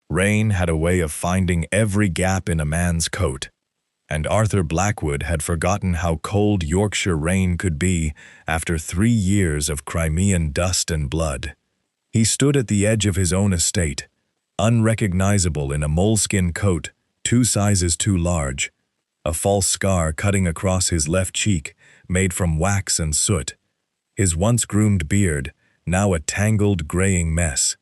Rain had a way of finding every gap in a man's coat, and Arthur Blackwood had forgotten how cold Yorkshire rain could be after 3 years of Crimean dust and blood. He stood at the edge of his own estate, unrecognizable in a moleskin coat 2 sizes too large, a false scar cutting across his left cheek made from wax and soot, his once groomed beard now a tangled, graying mess.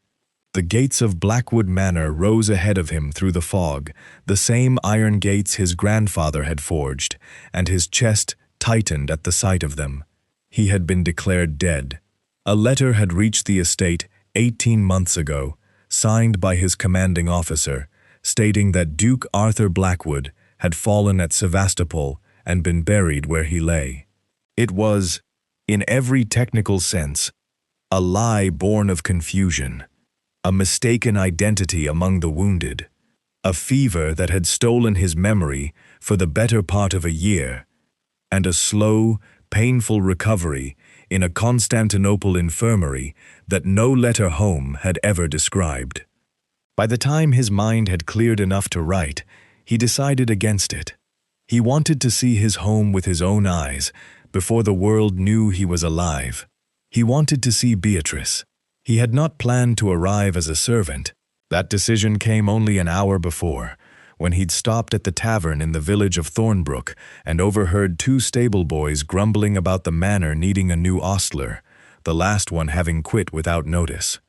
The gates of Blackwood Manor rose ahead of him through the fog, the same iron gates his grandfather had forged, and his chest tightened at the sight of them. He had been declared dead. A letter had reached the estate 18 months ago, signed by his commanding officer, stating that Duke Arthur Blackwood had fallen at Sevastopol and been buried where he lay. It was, in every technical sense, a lie born of confusion, a mistaken identity among the wounded, a fever that had stolen his memory for the better part of a year, and a slow, painful recovery in a Constantinople infirmary that no letter home had ever described. By the time his mind had cleared enough to write, he decided against it. He wanted to see his home with his own eyes before the world knew he was alive. He wanted to see Beatrice. He had not planned to arrive as a servant. That decision came only an hour before, when he'd stopped at the tavern in the village of Thornbrook and overheard 2 stable boys grumbling about the manor needing a new ostler, the last one having quit without notice.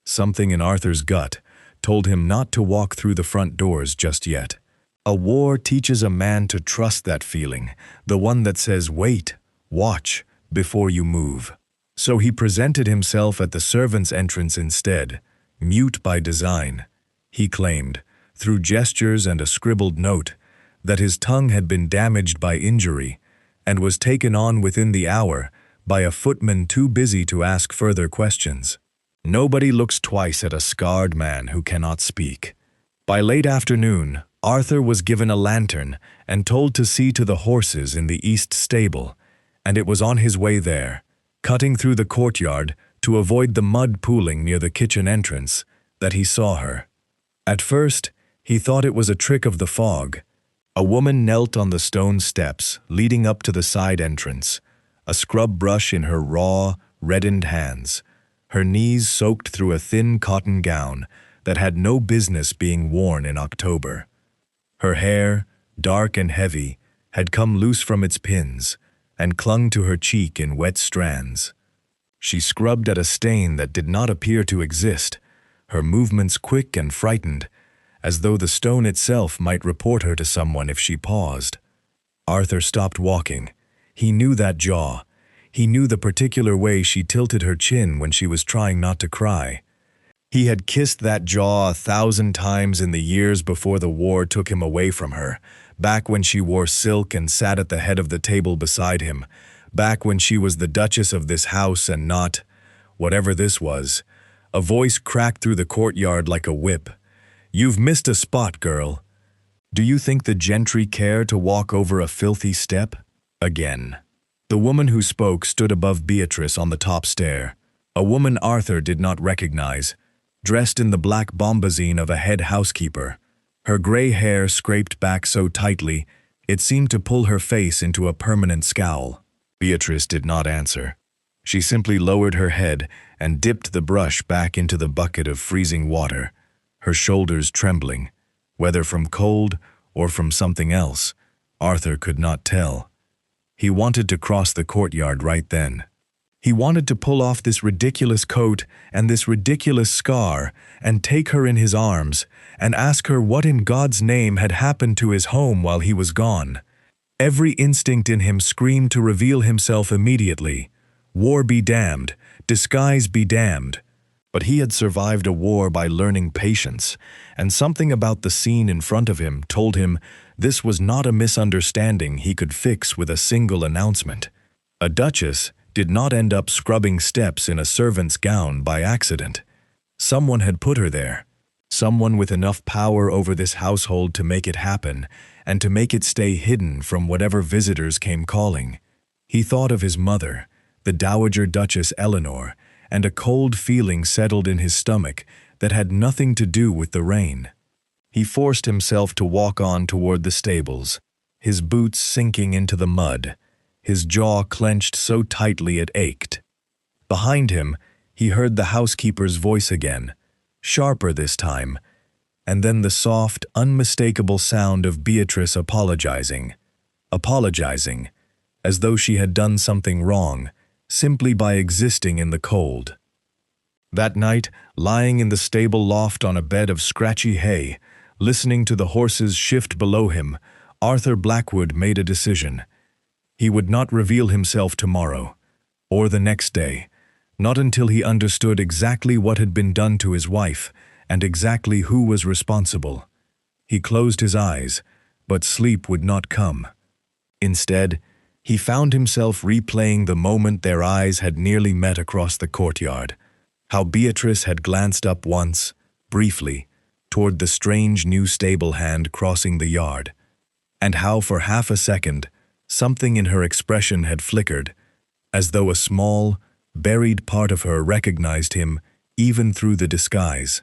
Something in Arthur's gut told him not to walk through the front doors just yet. A war teaches a man to trust that feeling, the one that says wait, watch, before you move. So he presented himself at the servants' entrance instead, mute by design. He claimed, through gestures and a scribbled note, that his tongue had been damaged by injury and was taken on within the hour by a footman too busy to ask further questions. Nobody looks twice at a scarred man who cannot speak. By late afternoon, Arthur was given a lantern and told to see to the horses in the east stable, and it was on his way there, cutting through the courtyard to avoid the mud pooling near the kitchen entrance, that he saw her. At first, he thought it was a trick of the fog. A woman knelt on the stone steps leading up to the side entrance, a scrub brush in her raw, reddened hands, her knees soaked through a thin cotton gown that had no business being worn in October. Her hair, dark and heavy, had come loose from its pins and clung to her cheek in wet strands. She scrubbed at a stain that did not appear to exist, her movements quick and frightened, as though the stone itself might report her to someone if she paused. Arthur stopped walking. He knew that jaw. He knew the particular way she tilted her chin when she was trying not to cry. He had kissed that jaw 1,000 times in the years before the war took him away from her, back when she wore silk and sat at the head of the table beside him, back when she was the Duchess of this house and not, whatever this was. A voice cracked through the courtyard like a whip. "You've missed a spot, girl. Do you think the gentry care to walk over a filthy step?" Again. The woman who spoke stood above Beatrice on the top stair, a woman Arthur did not recognize, dressed in the black bombazine of a head housekeeper. Her gray hair scraped back so tightly, it seemed to pull her face into a permanent scowl. Beatrice did not answer. She simply lowered her head and dipped the brush back into the bucket of freezing water, her shoulders trembling. Whether from cold or from something else, Arthur could not tell. He wanted to cross the courtyard right then. He wanted to pull off this ridiculous coat and this ridiculous scar and take her in his arms and ask her what in God's name had happened to his home while he was gone. Every instinct in him screamed to reveal himself immediately. War be damned, disguise be damned. But he had survived a war by learning patience, and something about the scene in front of him told him this was not a misunderstanding he could fix with a single announcement. A duchess did not end up scrubbing steps in a servant's gown by accident. Someone had put her there. Someone with enough power over this household to make it happen and to make it stay hidden from whatever visitors came calling. He thought of his mother, the Dowager Duchess Eleanor, and a cold feeling settled in his stomach that had nothing to do with the rain. He forced himself to walk on toward the stables, his boots sinking into the mud, his jaw clenched so tightly it ached. Behind him, he heard the housekeeper's voice again, sharper this time, and then the soft, unmistakable sound of Beatrice apologizing, as though she had done something wrong, simply by existing in the cold. That night, lying in the stable loft on a bed of scratchy hay, listening to the horses shift below him, Arthur Blackwood made a decision. He would not reveal himself tomorrow, or the next day, not until he understood exactly what had been done to his wife and exactly who was responsible. He closed his eyes, but sleep would not come. Instead, he found himself replaying the moment their eyes had nearly met across the courtyard, how Beatrice had glanced up once, briefly, toward the strange new stable hand crossing the yard, and how for half a second something in her expression had flickered, as though a small, buried part of her recognized him even through the disguise.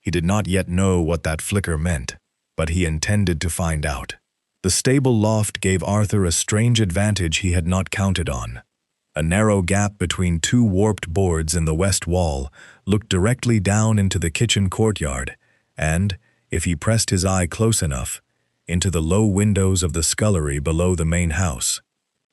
He did not yet know what that flicker meant, but he intended to find out. The stable loft gave Arthur a strange advantage he had not counted on. A narrow gap between two warped boards in the west wall looked directly down into the kitchen courtyard, and, if he pressed his eye close enough, into the low windows of the scullery below the main house.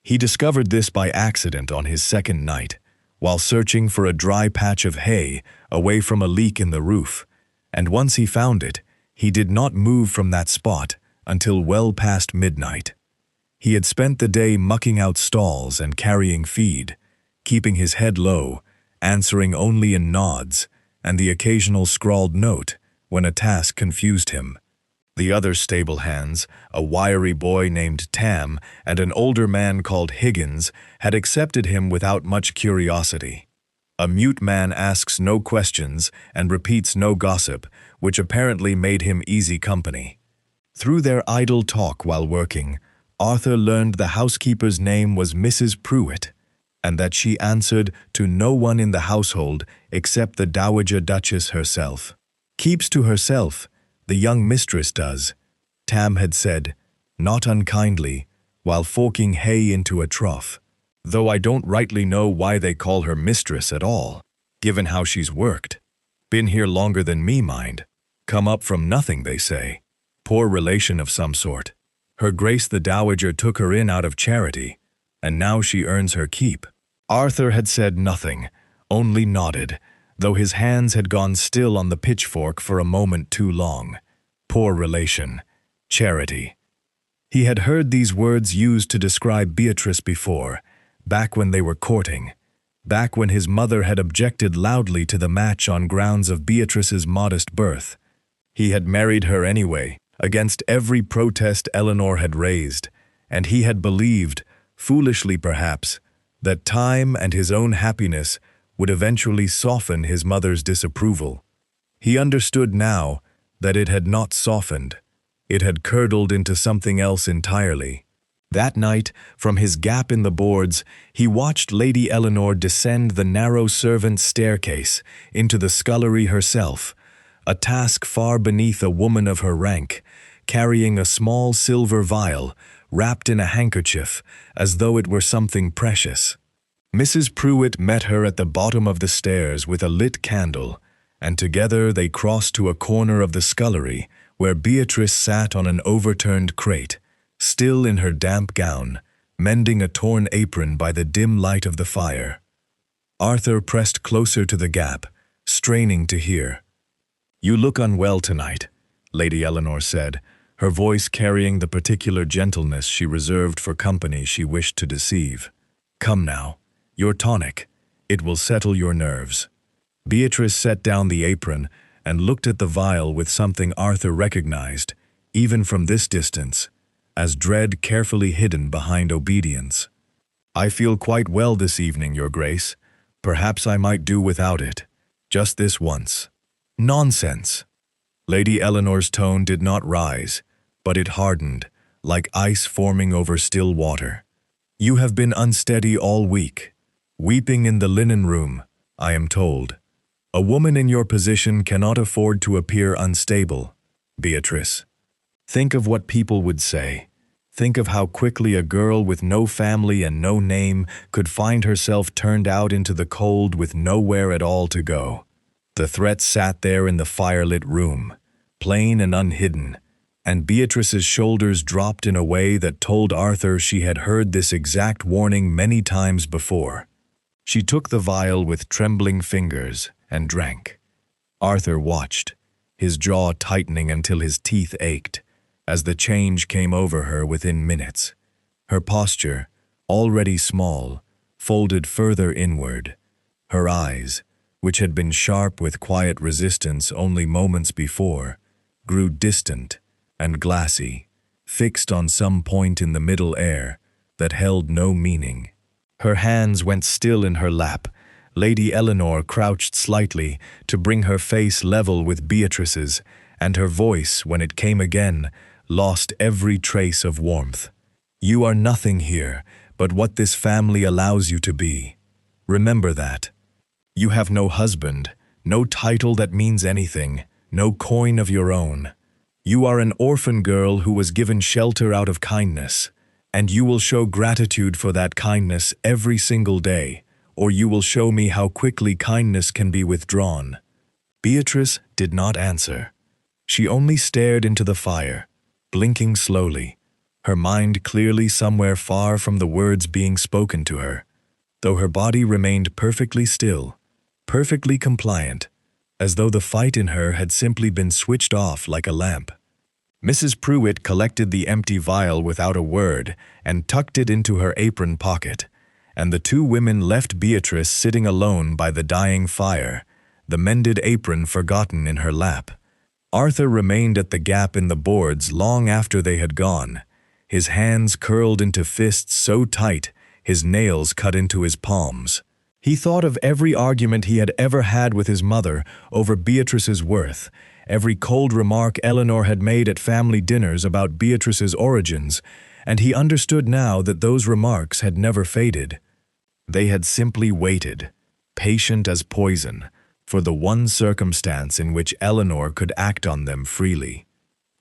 He discovered this by accident on his second night, while searching for a dry patch of hay away from a leak in the roof, and once he found it, he did not move from that spot until well past midnight. He had spent the day mucking out stalls and carrying feed, keeping his head low, answering only in nods and the occasional scrawled note when a task confused him. The other stable hands, a wiry boy named Tam and an older man called Higgins, had accepted him without much curiosity. A mute man asks no questions and repeats no gossip, which apparently made him easy company. Through their idle talk while working, Arthur learned the housekeeper's name was Mrs. Pruitt, and that she answered to no one in the household except the Dowager Duchess herself. "Keeps to herself, the young mistress does," Tam had said, not unkindly, while forking hay into a trough. "Though I don't rightly know why they call her mistress at all, given how she's worked. Been here longer than me, mind. Come up from nothing, they say. Poor relation of some sort. Her Grace the Dowager took her in out of charity, and now she earns her keep." Arthur had said nothing, only nodded, though his hands had gone still on the pitchfork for a moment too long. Poor relation. Charity. He had heard these words used to describe Beatrice before, back when they were courting, back when his mother had objected loudly to the match on grounds of Beatrice's modest birth. He had married her anyway, against every protest Eleanor had raised, and he had believed, foolishly perhaps, that time and his own happiness would eventually soften his mother's disapproval. He understood now that it had not softened. It had curdled into something else entirely. That night, from his gap in the boards, he watched Lady Eleanor descend the narrow servants' staircase into the scullery herself, a task far beneath a woman of her rank, carrying a small silver vial wrapped in a handkerchief as though it were something precious. Mrs. Pruitt met her at the bottom of the stairs with a lit candle, and together they crossed to a corner of the scullery where Beatrice sat on an overturned crate, still in her damp gown, mending a torn apron by the dim light of the fire. Arthur pressed closer to the gap, straining to hear. "You look unwell tonight," Lady Eleanor said, her voice carrying the particular gentleness she reserved for company she wished to deceive. "Come now, your tonic. It will settle your nerves." Beatrice set down the apron and looked at the vial with something Arthur recognized, even from this distance, as dread carefully hidden behind obedience. "I feel quite well this evening, Your Grace. Perhaps I might do without it. Just this once." "Nonsense." Lady Eleanor's tone did not rise, but it hardened, like ice forming over still water. "You have been unsteady all week. Weeping in the linen room, I am told. A woman in your position cannot afford to appear unstable, Beatrice. Think of what people would say. Think of how quickly a girl with no family and no name could find herself turned out into the cold with nowhere at all to go. The threat sat there in the firelit room, plain and unhidden, and Beatrice's shoulders dropped in a way that told Arthur she had heard this exact warning many times before. She took the vial with trembling fingers and drank. Arthur watched, his jaw tightening until his teeth ached, as the change came over her within minutes. Her posture, already small, folded further inward. Her eyes, which had been sharp with quiet resistance only moments before, grew distant and glassy, fixed on some point in the middle air that held no meaning. Her hands went still in her lap. Lady Eleanor crouched slightly to bring her face level with Beatrice's, and her voice, when it came again, lost every trace of warmth. You are nothing here but what this family allows you to be. Remember that. You have no husband, no title that means anything, no coin of your own. You are an orphan girl who was given shelter out of kindness, and you will show gratitude for that kindness every single day, or you will show me how quickly kindness can be withdrawn. Beatrice did not answer. She only stared into the fire, blinking slowly, her mind clearly somewhere far from the words being spoken to her, though her body remained perfectly still, perfectly compliant, as though the fight in her had simply been switched off like a lamp. Mrs. Pruitt collected the empty vial without a word and tucked it into her apron pocket, and the two women left Beatrice sitting alone by the dying fire, the mended apron forgotten in her lap. Arthur remained at the gap in the boards long after they had gone, his hands curled into fists so tight his nails cut into his palms. He thought of every argument he had ever had with his mother over Beatrice's worth, every cold remark Eleanor had made at family dinners about Beatrice's origins, and he understood now that those remarks had never faded. They had simply waited, patient as poison, for the one circumstance in which Eleanor could act on them freely.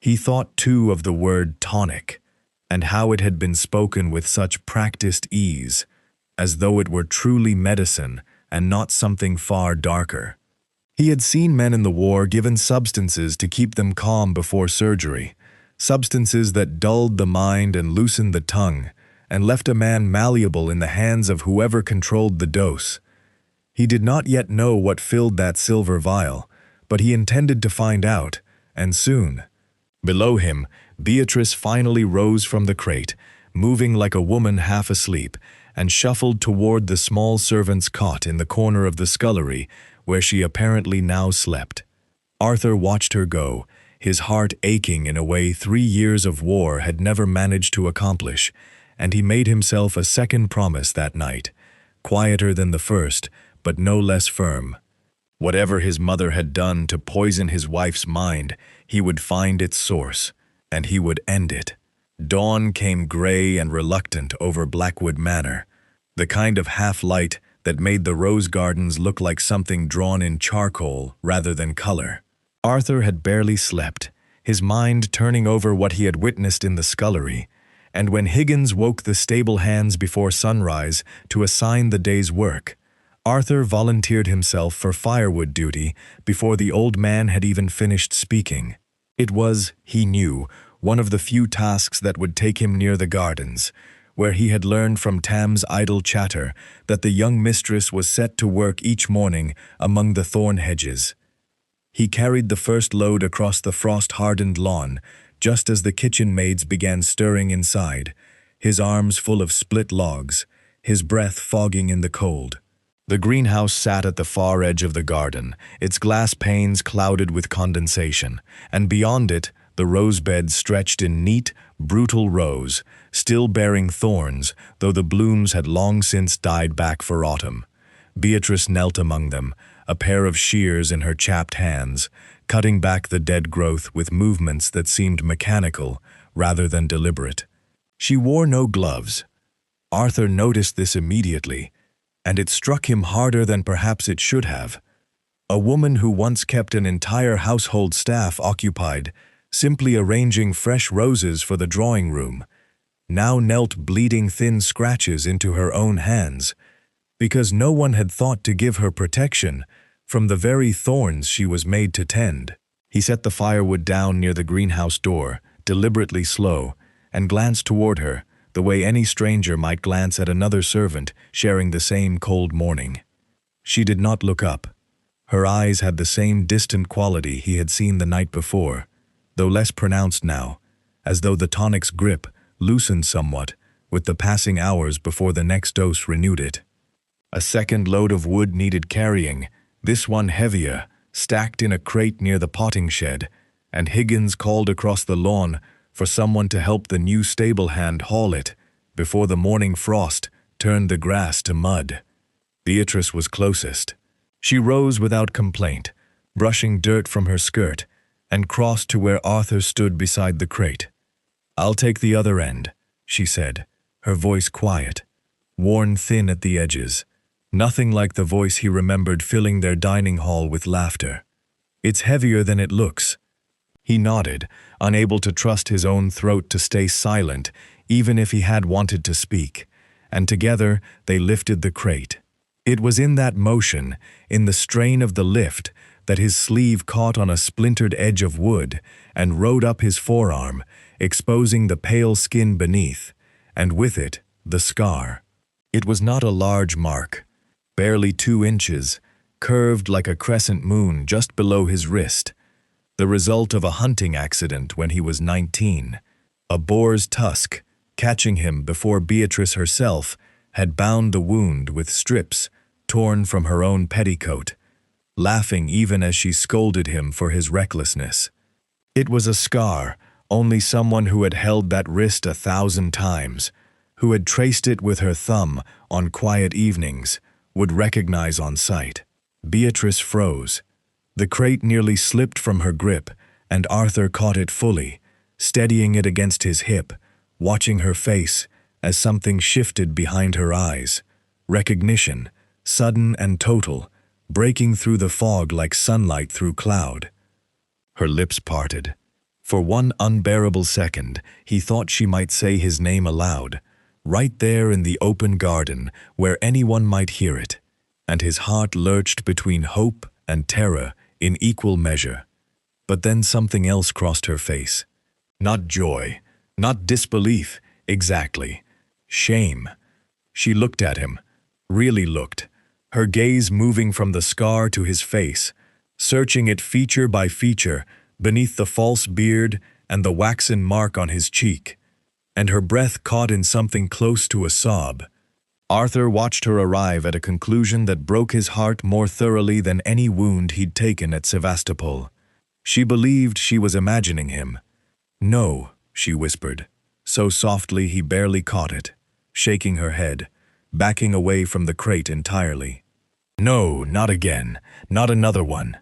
He thought too of the word tonic, and how it had been spoken with such practiced ease, as though it were truly medicine and not something far darker. He had seen men in the war given substances to keep them calm before surgery, substances that dulled the mind and loosened the tongue, and left a man malleable in the hands of whoever controlled the dose. He did not yet know what filled that silver vial, but he intended to find out, and soon. Below him, Beatrice finally rose from the crate, moving like a woman half asleep, and shuffled toward the small servant's cot in the corner of the scullery, where she apparently now slept. Arthur watched her go, his heart aching in a way 3 years of war had never managed to accomplish, and he made himself a second promise that night, quieter than the first, but no less firm. Whatever his mother had done to poison his wife's mind, he would find its source, and he would end it. Dawn came gray and reluctant over Blackwood Manor, the kind of half-light that made the rose gardens look like something drawn in charcoal rather than color. Arthur had barely slept, his mind turning over what he had witnessed in the scullery, and when Higgins woke the stable hands before sunrise to assign the day's work, Arthur volunteered himself for firewood duty before the old man had even finished speaking. It was, he knew, one of the few tasks that would take him near the gardens, where he had learned from Tam's idle chatter that the young mistress was set to work each morning among the thorn hedges. He carried the first load across the frost-hardened lawn, just as the kitchen maids began stirring inside, his arms full of split logs, his breath fogging in the cold. The greenhouse sat at the far edge of the garden, its glass panes clouded with condensation, and beyond it, the rose beds stretched in neat, brutal rows, still bearing thorns, though the blooms had long since died back for autumn. Beatrice knelt among them, a pair of shears in her chapped hands, cutting back the dead growth with movements that seemed mechanical rather than deliberate. She wore no gloves. Arthur noticed this immediately, and it struck him harder than perhaps it should have. A woman who once kept an entire household staff occupied, simply arranging fresh roses for the drawing room, now knelt bleeding thin scratches into her own hands, because no one had thought to give her protection from the very thorns she was made to tend. He set the firewood down near the greenhouse door, deliberately slow, and glanced toward her, the way any stranger might glance at another servant sharing the same cold morning. She did not look up. Her eyes had the same distant quality he had seen the night before, though less pronounced now, as though the tonic's grip loosened somewhat with the passing hours before the next dose renewed it. A second load of wood needed carrying, this one heavier, stacked in a crate near the potting shed, and Higgins called across the lawn for someone to help the new stable hand haul it before the morning frost turned the grass to mud. Beatrice was closest. She rose without complaint, brushing dirt from her skirt, and crossed to where Arthur stood beside the crate. "I'll take the other end," she said, her voice quiet, worn thin at the edges, nothing like the voice he remembered filling their dining hall with laughter. "It's heavier than it looks." He nodded, unable to trust his own throat to stay silent, even if he had wanted to speak, and together they lifted the crate. It was in that motion, in the strain of the lift, that his sleeve caught on a splintered edge of wood and rode up his forearm, exposing the pale skin beneath, and with it, the scar. It was not a large mark, barely 2 inches, curved like a crescent moon just below his wrist, the result of a hunting accident when he was 19. A boar's tusk, catching him before Beatrice herself had bound the wound with strips torn from her own petticoat, laughing even as she scolded him for his recklessness. It was a scar only someone who had held that wrist 1,000 times, who had traced it with her thumb on quiet evenings, would recognize on sight. Beatrice froze. The crate nearly slipped from her grip, and Arthur caught it fully, steadying it against his hip, watching her face as something shifted behind her eyes. Recognition, sudden and total, breaking through the fog like sunlight through cloud. Her lips parted. For one unbearable second, he thought she might say his name aloud, right there in the open garden where anyone might hear it, and his heart lurched between hope and terror in equal measure. But then something else crossed her face. Not joy, not disbelief, exactly. Shame. She looked at him, really looked, her gaze moving from the scar to his face, searching it feature by feature beneath the false beard and the waxen mark on his cheek, and her breath caught in something close to a sob. Arthur watched her arrive at a conclusion that broke his heart more thoroughly than any wound he'd taken at Sevastopol. She believed she was imagining him. "No," she whispered, so softly he barely caught it, shaking her head, backing away from the crate entirely. "No, not again, not another one.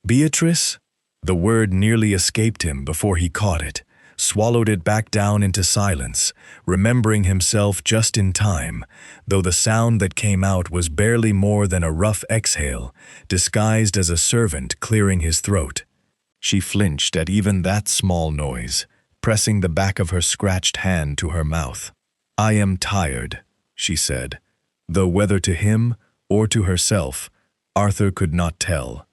Beatrice?" The word nearly escaped him before he caught it, swallowed it back down into silence, remembering himself just in time, though the sound that came out was barely more than a rough exhale, disguised as a servant clearing his throat. She flinched at even that small noise, pressing the back of her scratched hand to her mouth. "I am tired," she said, though whether to him or to herself, Arthur could not tell.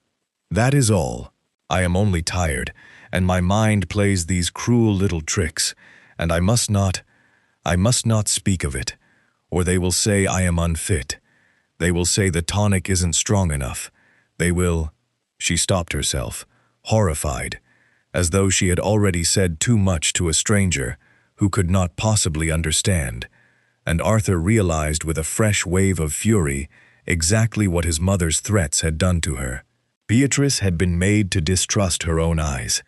"That is all. I am only tired, and my mind plays these cruel little tricks, and I must not speak of it, or they will say I am unfit. They will say the tonic isn't strong enough. They will—" She stopped herself, horrified, as though she had already said too much to a stranger who could not possibly understand, and Arthur realized with a fresh wave of fury exactly what his mother's threats had done to her. Beatrice had been made to distrust her own eyes.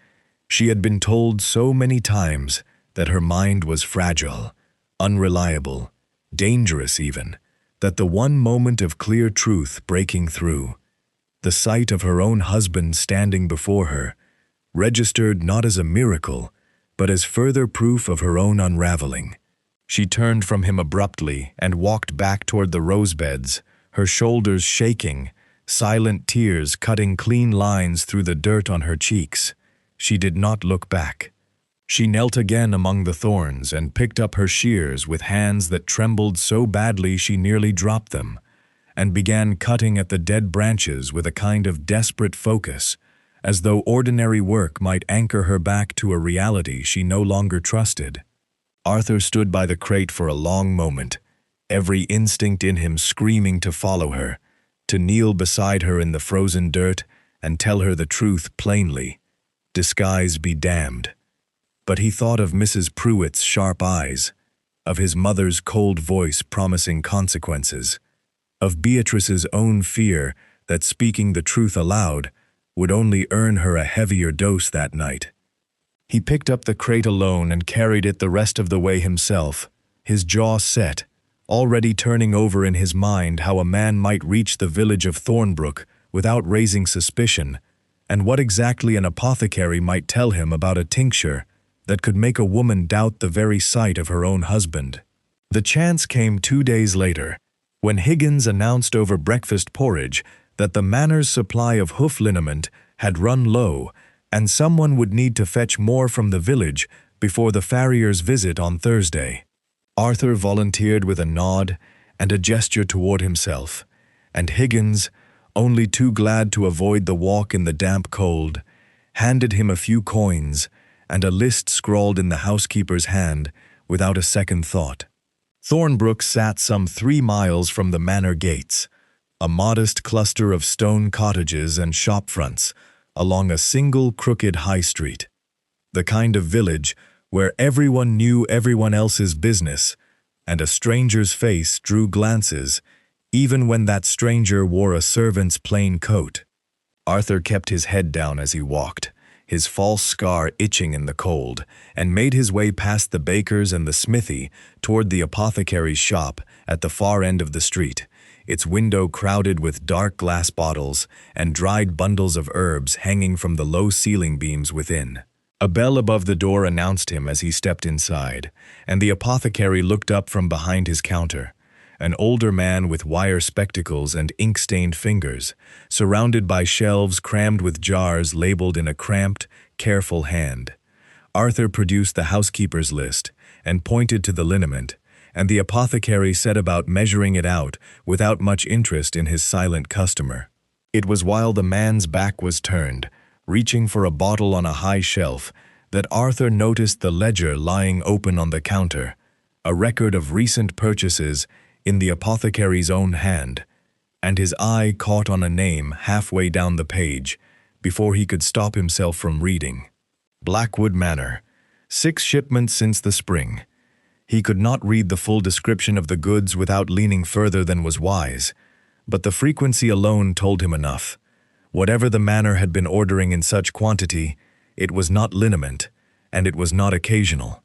She had been told so many times that her mind was fragile, unreliable, dangerous even, that the one moment of clear truth breaking through, the sight of her own husband standing before her, registered not as a miracle, but as further proof of her own unraveling. She turned from him abruptly and walked back toward the rosebeds, her shoulders shaking, silent tears cutting clean lines through the dirt on her cheeks. She did not look back. She knelt again among the thorns and picked up her shears with hands that trembled so badly she nearly dropped them, and began cutting at the dead branches with a kind of desperate focus, as though ordinary work might anchor her back to a reality she no longer trusted. Arthur stood by the crate for a long moment, every instinct in him screaming to follow her, to kneel beside her in the frozen dirt and tell her the truth plainly. Disguise be damned. But he thought of Mrs. Pruitt's sharp eyes, of his mother's cold voice promising consequences, of Beatrice's own fear that speaking the truth aloud would only earn her a heavier dose that night. He picked up the crate alone and carried it the rest of the way himself, his jaw set, already turning over in his mind how a man might reach the village of Thornbrook without raising suspicion, and what exactly an apothecary might tell him about a tincture that could make a woman doubt the very sight of her own husband. The chance came 2 days later, when Higgins announced over breakfast porridge that the manor's supply of hoof liniment had run low, and someone would need to fetch more from the village before the farrier's visit on Thursday. Arthur volunteered with a nod and a gesture toward himself, and Higgins, only too glad to avoid the walk in the damp cold, handed him a few coins and a list scrawled in the housekeeper's hand without a second thought. Thornbrook sat some 3 miles from the manor gates, a modest cluster of stone cottages and shop fronts along a single crooked high street, the kind of village where everyone knew everyone else's business, and a stranger's face drew glances, even when that stranger wore a servant's plain coat. Arthur kept his head down as he walked, his false scar itching in the cold, and made his way past the baker's and the smithy toward the apothecary's shop at the far end of the street, its window crowded with dark glass bottles and dried bundles of herbs hanging from the low ceiling beams within. A bell above the door announced him as he stepped inside, and the apothecary looked up from behind his counter, an older man with wire spectacles and ink-stained fingers, surrounded by shelves crammed with jars labeled in a cramped, careful hand. Arthur produced the housekeeper's list and pointed to the liniment, and the apothecary set about measuring it out without much interest in his silent customer. It was while the man's back was turned, reaching for a bottle on a high shelf, that Arthur noticed the ledger lying open on the counter, a record of recent purchases in the apothecary's own hand, and his eye caught on a name halfway down the page before he could stop himself from reading. Blackwood Manor, 6 shipments since the spring. He could not read the full description of the goods without leaning further than was wise, but the frequency alone told him enough. Whatever the manor had been ordering in such quantity, it was not liniment, and it was not occasional.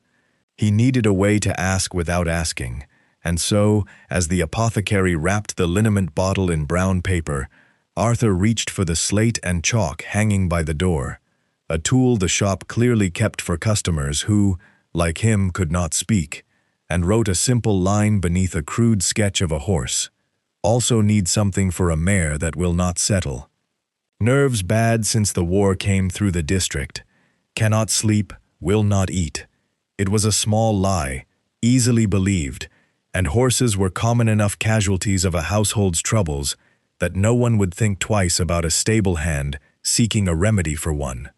He needed a way to ask without asking, and so, as the apothecary wrapped the liniment bottle in brown paper, Arthur reached for the slate and chalk hanging by the door, a tool the shop clearly kept for customers who, like him, could not speak, and wrote a simple line beneath a crude sketch of a horse. Also need something for a mare that will not settle. Nerves bad since the war came through the district. Cannot sleep, will not eat. It was a small lie, easily believed, and horses were common enough casualties of a household's troubles that no one would think twice about a stable hand seeking a remedy for one.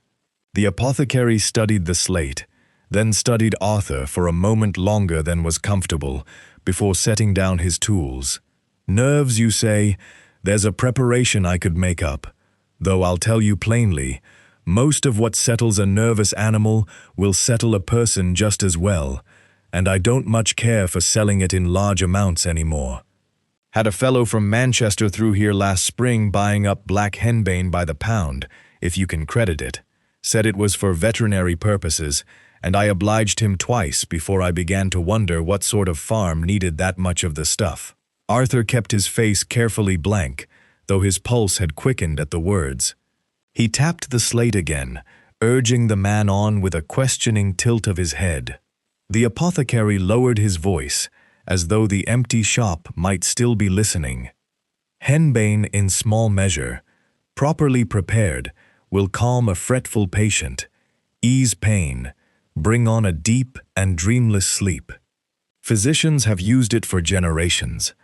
The apothecary studied the slate, then studied Arthur for a moment longer than was comfortable before setting down his tools. Nerves, you say? There's a preparation I could make up, though I'll tell you plainly, most of what settles a nervous animal will settle a person just as well, and I don't much care for selling it in large amounts anymore. Had a fellow from Manchester through here last spring buying up black henbane by the pound, if you can credit it. Said it was for veterinary purposes, and I obliged him twice before I began to wonder what sort of farm needed that much of the stuff. Arthur kept his face carefully blank, though his pulse had quickened at the words. He tapped the slate again, urging the man on with a questioning tilt of his head. The apothecary lowered his voice, as though the empty shop might still be listening. Henbane in small measure, properly prepared, will calm a fretful patient, ease pain, bring on a deep and dreamless sleep. Physicians have used it for generations.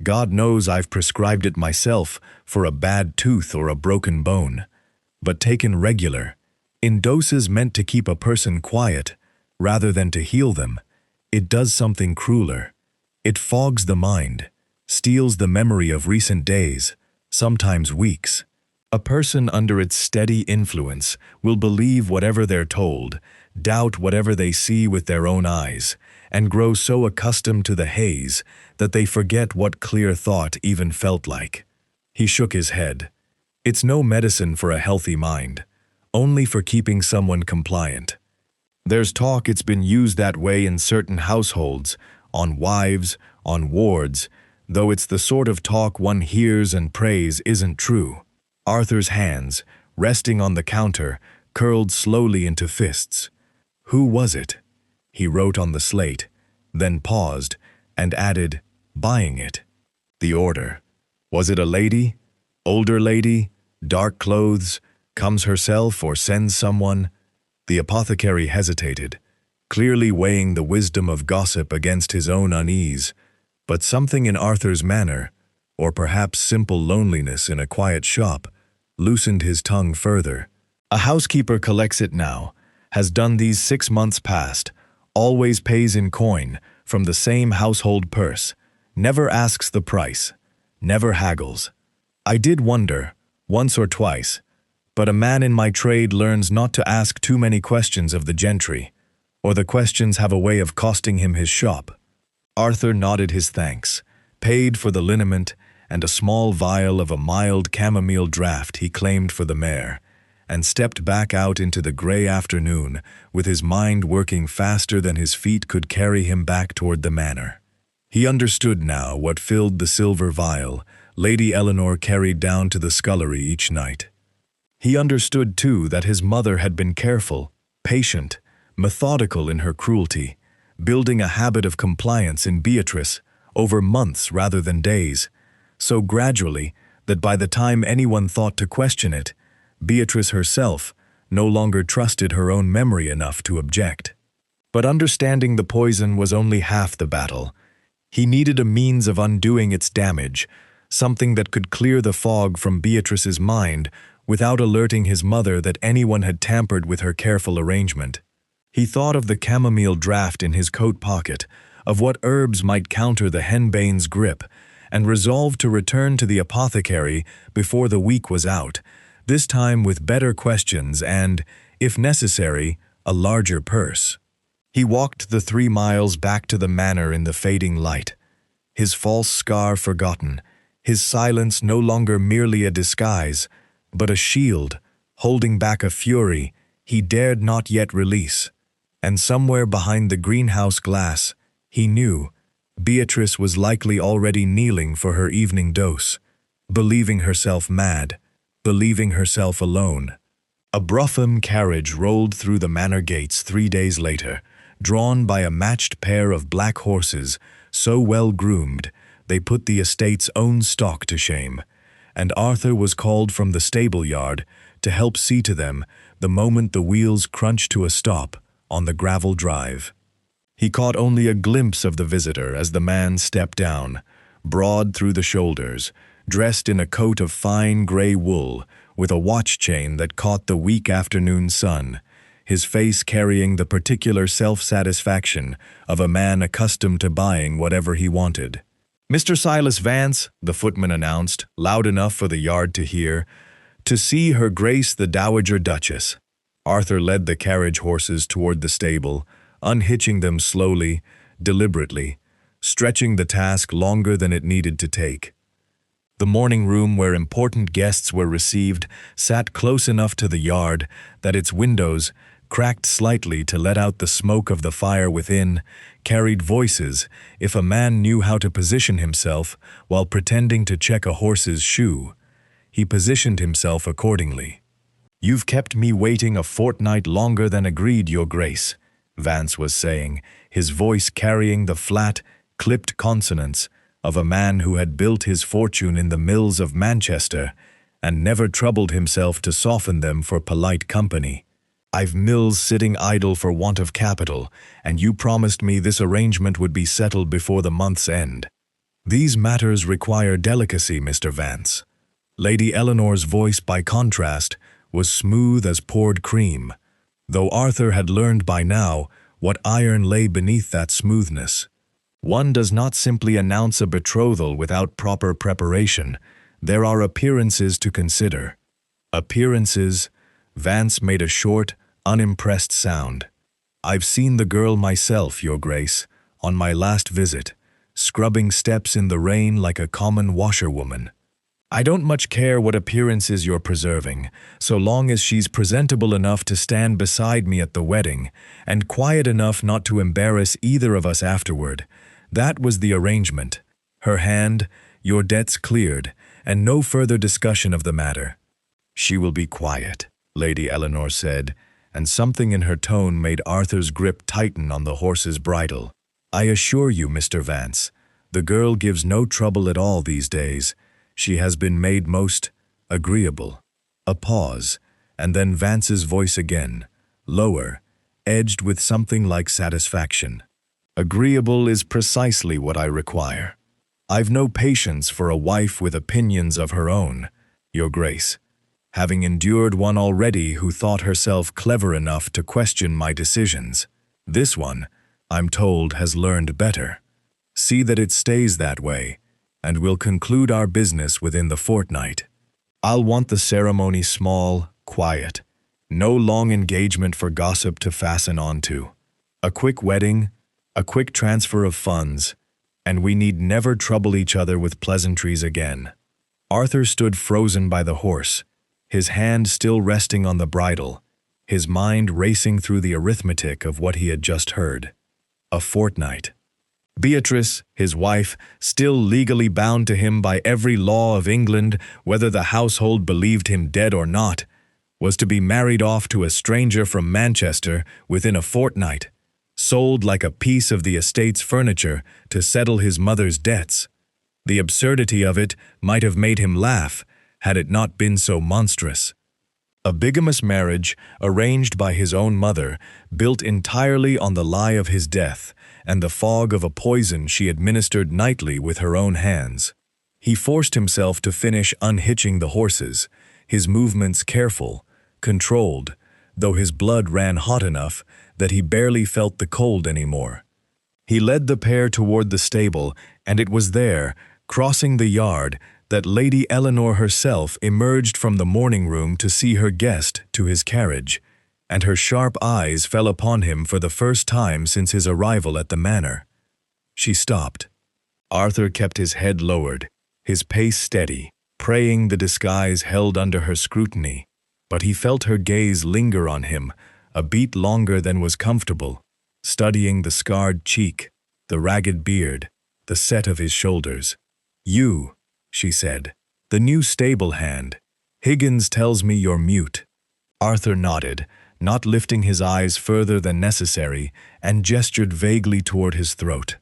God knows I've prescribed it myself for a bad tooth or a broken bone. But taken regular, in doses meant to keep a person quiet, rather than to heal them, it does something crueler. It fogs the mind, steals the memory of recent days, sometimes weeks. A person under its steady influence will believe whatever they're told, doubt whatever they see with their own eyes, and grow so accustomed to the haze that they forget what clear thought even felt like. He shook his head. It's no medicine for a healthy mind, only for keeping someone compliant. There's talk it's been used that way in certain households, on wives, on wards, though it's the sort of talk one hears and prays isn't true. Arthur's hands, resting on the counter, curled slowly into fists. Who was it? He wrote on the slate, then paused, and added, buying it. The order. Was it a lady? Older lady? Dark clothes? Comes herself or sends someone? The apothecary hesitated, clearly weighing the wisdom of gossip against his own unease. But something in Arthur's manner, or perhaps simple loneliness in a quiet shop, loosened his tongue further. A housekeeper collects it now, has done these 6 months past, always pays in coin from the same household purse, never asks the price, never haggles. I did wonder, once or twice, but a man in my trade learns not to ask too many questions of the gentry, or the questions have a way of costing him his shop. Arthur nodded his thanks, paid for the liniment and a small vial of a mild chamomile draught he claimed for the mare, and stepped back out into the gray afternoon with his mind working faster than his feet could carry him back toward the manor. He understood now what filled the silver vial Lady Eleanor carried down to the scullery each night. He understood, too, that his mother had been careful, patient, methodical in her cruelty, building a habit of compliance in Beatrice over months rather than days, so gradually that by the time anyone thought to question it, Beatrice herself no longer trusted her own memory enough to object. But understanding the poison was only half the battle. He needed a means of undoing its damage, something that could clear the fog from Beatrice's mind without alerting his mother that anyone had tampered with her careful arrangement. He thought of the chamomile draught in his coat pocket, of what herbs might counter the henbane's grip, and resolved to return to the apothecary before the week was out, this time with better questions and, if necessary, a larger purse. He walked the 3 miles back to the manor in the fading light, his false scar forgotten, his silence no longer merely a disguise, but a shield, holding back a fury he dared not yet release. And somewhere behind the greenhouse glass, he knew, Beatrice was likely already kneeling for her evening dose, believing herself mad, believing herself alone. A brougham carriage rolled through the manor gates 3 days later, drawn by a matched pair of black horses, so well groomed they put the estate's own stock to shame, and Arthur was called from the stable yard to help see to them the moment the wheels crunched to a stop on the gravel drive. He caught only a glimpse of the visitor as the man stepped down, broad through the shoulders, dressed in a coat of fine gray wool, with a watch chain that caught the weak afternoon sun, his face carrying the particular self-satisfaction of a man accustomed to buying whatever he wanted. "Mr. Silas Vance," the footman announced, loud enough for the yard to hear, "to see Her Grace the Dowager Duchess." Arthur led the carriage horses toward the stable, unhitching them slowly, deliberately, stretching the task longer than it needed to take. The morning room where important guests were received sat close enough to the yard that its windows, cracked slightly to let out the smoke of the fire within, carried voices if a man knew how to position himself while pretending to check a horse's shoe. He positioned himself accordingly. "You've kept me waiting a fortnight longer than agreed, Your Grace," Vance was saying, his voice carrying the flat, clipped consonants of a man who had built his fortune in the mills of Manchester and never troubled himself to soften them for polite company. I've mills sitting idle for want of capital, and you promised me this arrangement would be settled before the month's end. These matters require delicacy, Mr. Vance. Lady Eleanor's voice, by contrast, was smooth as poured cream, though Arthur had learned by now what iron lay beneath that smoothness. One does not simply announce a betrothal without proper preparation. There are appearances to consider. Appearances? Vance made a short, unimpressed sound. I've seen the girl myself, Your Grace, on my last visit, scrubbing steps in the rain like a common washerwoman. I don't much care what appearances you're preserving, so long as she's presentable enough to stand beside me at the wedding, and quiet enough not to embarrass either of us afterward. That was the arrangement. Her hand, your debt's cleared, and no further discussion of the matter. She will be quiet, Lady Eleanor said, and something in her tone made Arthur's grip tighten on the horse's bridle. I assure you, Mr. Vance, the girl gives no trouble at all these days. She has been made most agreeable. A pause, and then Vance's voice again, lower, edged with something like satisfaction. Agreeable is precisely what I require. I've no patience for a wife with opinions of her own, Your Grace, having endured one already who thought herself clever enough to question my decisions. This one, I'm told, has learned better. See that it stays that way, and we'll conclude our business within the fortnight. I'll want the ceremony small, quiet, no long engagement for gossip to fasten onto. A quick wedding, a quick transfer of funds, and we need never trouble each other with pleasantries again. Arthur stood frozen by the horse, his hand still resting on the bridle, his mind racing through the arithmetic of what he had just heard. A fortnight. Beatrice, his wife, still legally bound to him by every law of England, whether the household believed him dead or not, was to be married off to a stranger from Manchester within a fortnight, sold like a piece of the estate's furniture to settle his mother's debts. The absurdity of it might have made him laugh, had it not been so monstrous. A bigamous marriage, arranged by his own mother, built entirely on the lie of his death, and the fog of a poison she administered nightly with her own hands. He forced himself to finish unhitching the horses, his movements careful, controlled, though his blood ran hot enough that he barely felt the cold anymore. He led the pair toward the stable, and it was there, crossing the yard, that Lady Eleanor herself emerged from the morning room to see her guest to his carriage, and her sharp eyes fell upon him for the first time since his arrival at the manor. She stopped. Arthur kept his head lowered, his pace steady, praying the disguise held under her scrutiny, but he felt her gaze linger on him, a beat longer than was comfortable, studying the scarred cheek, the ragged beard, the set of his shoulders. "You," she said, "the new stable hand. Higgins tells me you're mute." Arthur nodded, not lifting his eyes further than necessary, and gestured vaguely toward his throat.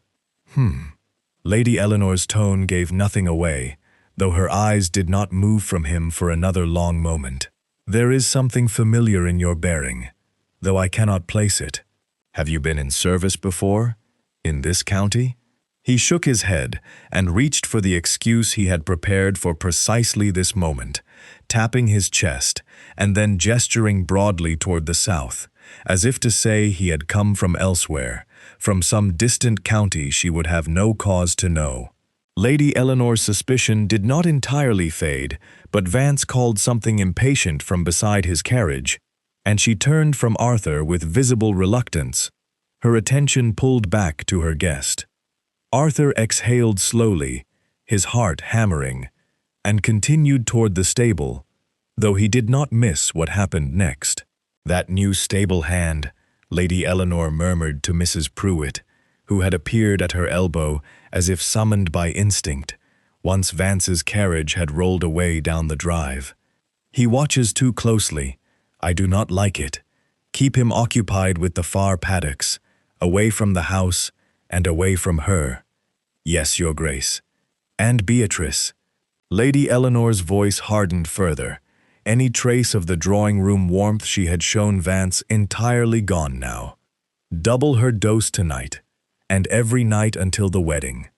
Lady Eleanor's tone gave nothing away, though her eyes did not move from him for another long moment. "There is something familiar in your bearing, though I cannot place it. Have you been in service before? In this county?" He shook his head and reached for the excuse he had prepared for precisely this moment, tapping his chest and then gesturing broadly toward the south, as if to say he had come from elsewhere, from some distant county she would have no cause to know. Lady Eleanor's suspicion did not entirely fade, but Vance called something impatient from beside his carriage, and she turned from Arthur with visible reluctance, her attention pulled back to her guest. Arthur exhaled slowly, his heart hammering, and continued toward the stable, though he did not miss what happened next. "That new stable hand," Lady Eleanor murmured to Mrs. Pruitt, who had appeared at her elbow as if summoned by instinct, once Vance's carriage had rolled away down the drive. "He watches too closely. I do not like it. Keep him occupied with the far paddocks, away from the house and away from her." "Yes, Your Grace." And Beatrice. Lady Eleanor's voice hardened further. Any trace of the drawing-room warmth she had shown Vance entirely gone now. Double her dose tonight, and every night until the wedding.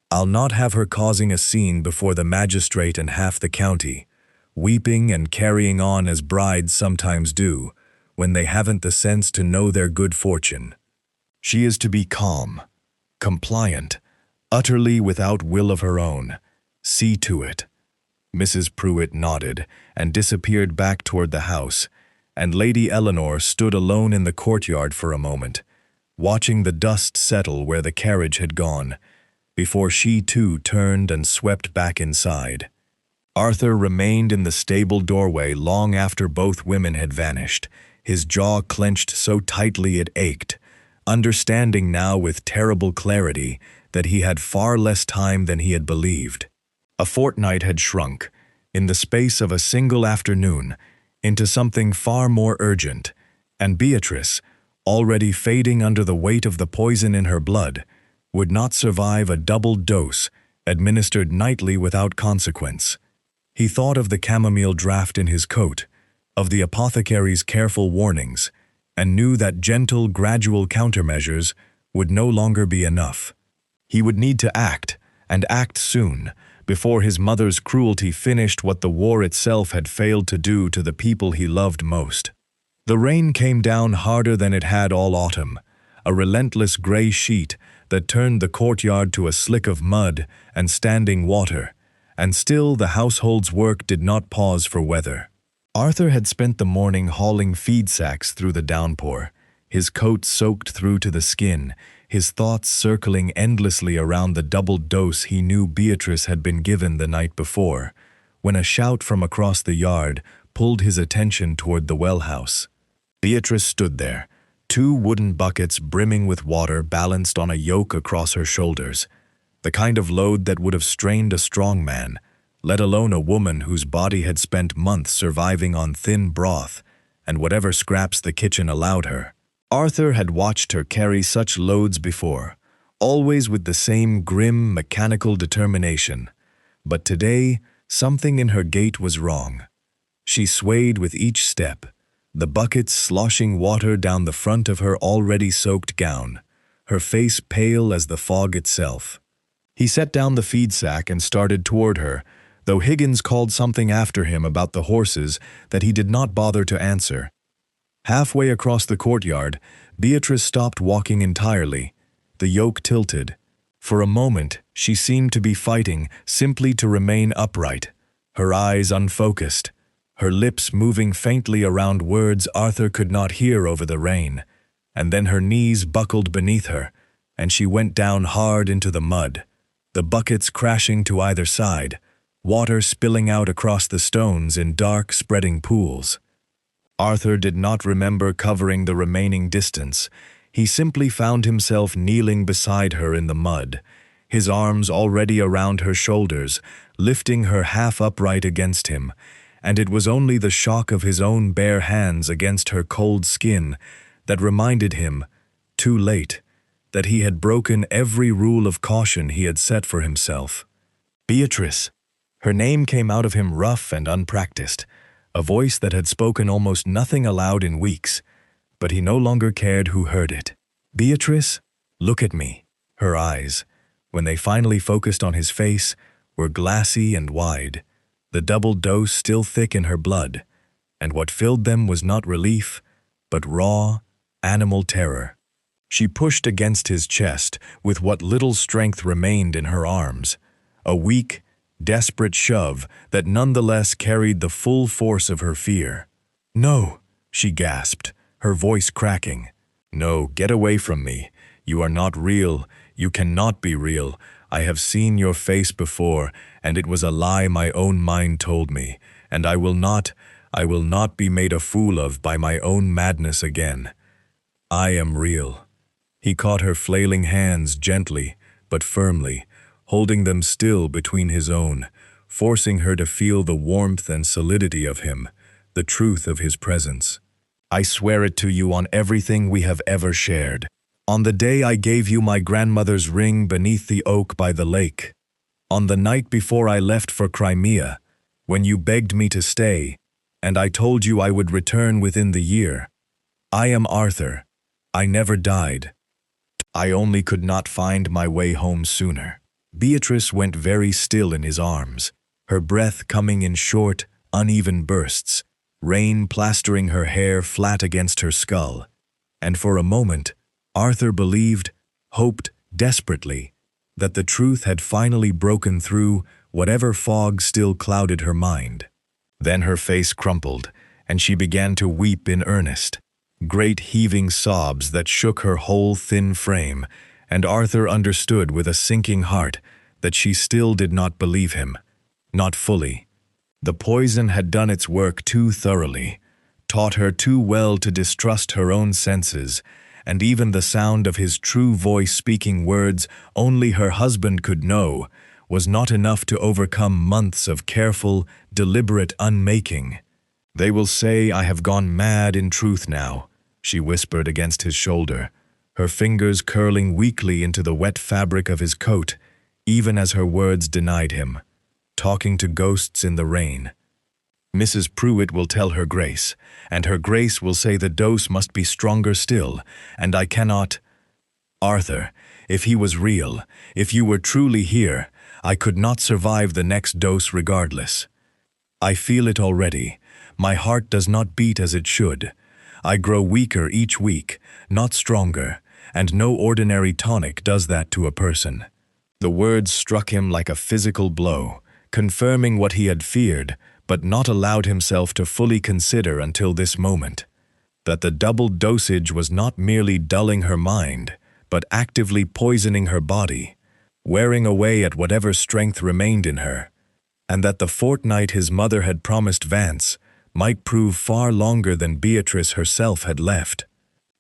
I'll not have her causing a scene before the magistrate and half the county, weeping and carrying on as brides sometimes do, when they haven't the sense to know their good fortune. She is to be calm, compliant, utterly without will of her own. See to it. Mrs. Pruitt nodded and disappeared back toward the house, and Lady Eleanor stood alone in the courtyard for a moment, watching the dust settle where the carriage had gone, before she too turned and swept back inside. Arthur remained in the stable doorway long after both women had vanished, his jaw clenched so tightly it ached, understanding now with terrible clarity that he had far less time than he had believed. A fortnight had shrunk, in the space of a single afternoon, into something far more urgent, and Beatrice, already fading under the weight of the poison in her blood, would not survive a double dose administered nightly without consequence. He thought of the chamomile draught in his coat, of the apothecary's careful warnings, and knew that gentle, gradual countermeasures would no longer be enough. He would need to act, and act soon, before his mother's cruelty finished what the war itself had failed to do to the people he loved most. The rain came down harder than it had all autumn, a relentless gray sheet that turned the courtyard to a slick of mud and standing water, and still the household's work did not pause for weather. Arthur had spent the morning hauling feed sacks through the downpour, his coat soaked through to the skin, his thoughts circling endlessly around the double dose he knew Beatrice had been given the night before, when a shout from across the yard pulled his attention toward the well house. Beatrice stood there, two wooden buckets brimming with water balanced on a yoke across her shoulders, the kind of load that would have strained a strong man, let alone a woman whose body had spent months surviving on thin broth and whatever scraps the kitchen allowed her. Arthur had watched her carry such loads before, always with the same grim, mechanical determination. But today, something in her gait was wrong. She swayed with each step, the buckets sloshing water down the front of her already soaked gown, her face pale as the fog itself. He set down the feed sack and started toward her, though Higgins called something after him about the horses that he did not bother to answer. Halfway across the courtyard, Beatrice stopped walking entirely, the yoke tilted. For a moment, she seemed to be fighting simply to remain upright, her eyes unfocused, her lips moving faintly around words Arthur could not hear over the rain, and then her knees buckled beneath her, and she went down hard into the mud, the buckets crashing to either side, water spilling out across the stones in dark, spreading pools. Arthur did not remember covering the remaining distance. He simply found himself kneeling beside her in the mud, his arms already around her shoulders, lifting her half upright against him, and it was only the shock of his own bare hands against her cold skin that reminded him, too late, that he had broken every rule of caution he had set for himself. Beatrice! Her name came out of him rough and unpracticed, a voice that had spoken almost nothing aloud in weeks, but he no longer cared who heard it. Beatrice, look at me. Her eyes, when they finally focused on his face, were glassy and wide, the double dose still thick in her blood, and what filled them was not relief, but raw, animal terror. She pushed against his chest with what little strength remained in her arms, a weak, desperate shove that nonetheless carried the full force of her fear. "No," she gasped, her voice cracking. "No, get away from me. You are not real. You cannot be real. I have seen your face before, and it was a lie my own mind told me, and I will not be made a fool of by my own madness again. I am real." He caught her flailing hands gently, but firmly, holding them still between his own, forcing her to feel the warmth and solidity of him, the truth of his presence. "I swear it to you on everything we have ever shared. On the day I gave you my grandmother's ring beneath the oak by the lake." On the night before I left for Crimea, when you begged me to stay, and I told you I would return within the year. I am Arthur. I never died. I only could not find my way home sooner." Beatrice went very still in his arms, her breath coming in short, uneven bursts, rain plastering her hair flat against her skull. And for a moment, Arthur believed, hoped desperately, that the truth had finally broken through whatever fog still clouded her mind. Then her face crumpled, and she began to weep in earnest, great heaving sobs that shook her whole thin frame, and Arthur understood with a sinking heart that she still did not believe him, not fully. The poison had done its work too thoroughly, taught her too well to distrust her own senses, and even the sound of his true voice speaking words only her husband could know was not enough to overcome months of careful, deliberate unmaking. "They will say I have gone mad in truth now," she whispered against his shoulder, her fingers curling weakly into the wet fabric of his coat, even as her words denied him. Talking to ghosts in the rain. "Mrs. Pruitt will tell her Grace, and her Grace will say the dose must be stronger still, and I cannot—" "Arthur, if he was real, if you were truly here, I could not survive the next dose regardless. I feel it already. My heart does not beat as it should. I grow weaker each week, not stronger, and no ordinary tonic does that to a person." The words struck him like a physical blow, confirming what he had feared, but not allowed himself to fully consider until this moment. That the double dosage was not merely dulling her mind, but actively poisoning her body, wearing away at whatever strength remained in her, and that the fortnight his mother had promised Vance might prove far longer than Beatrice herself had left.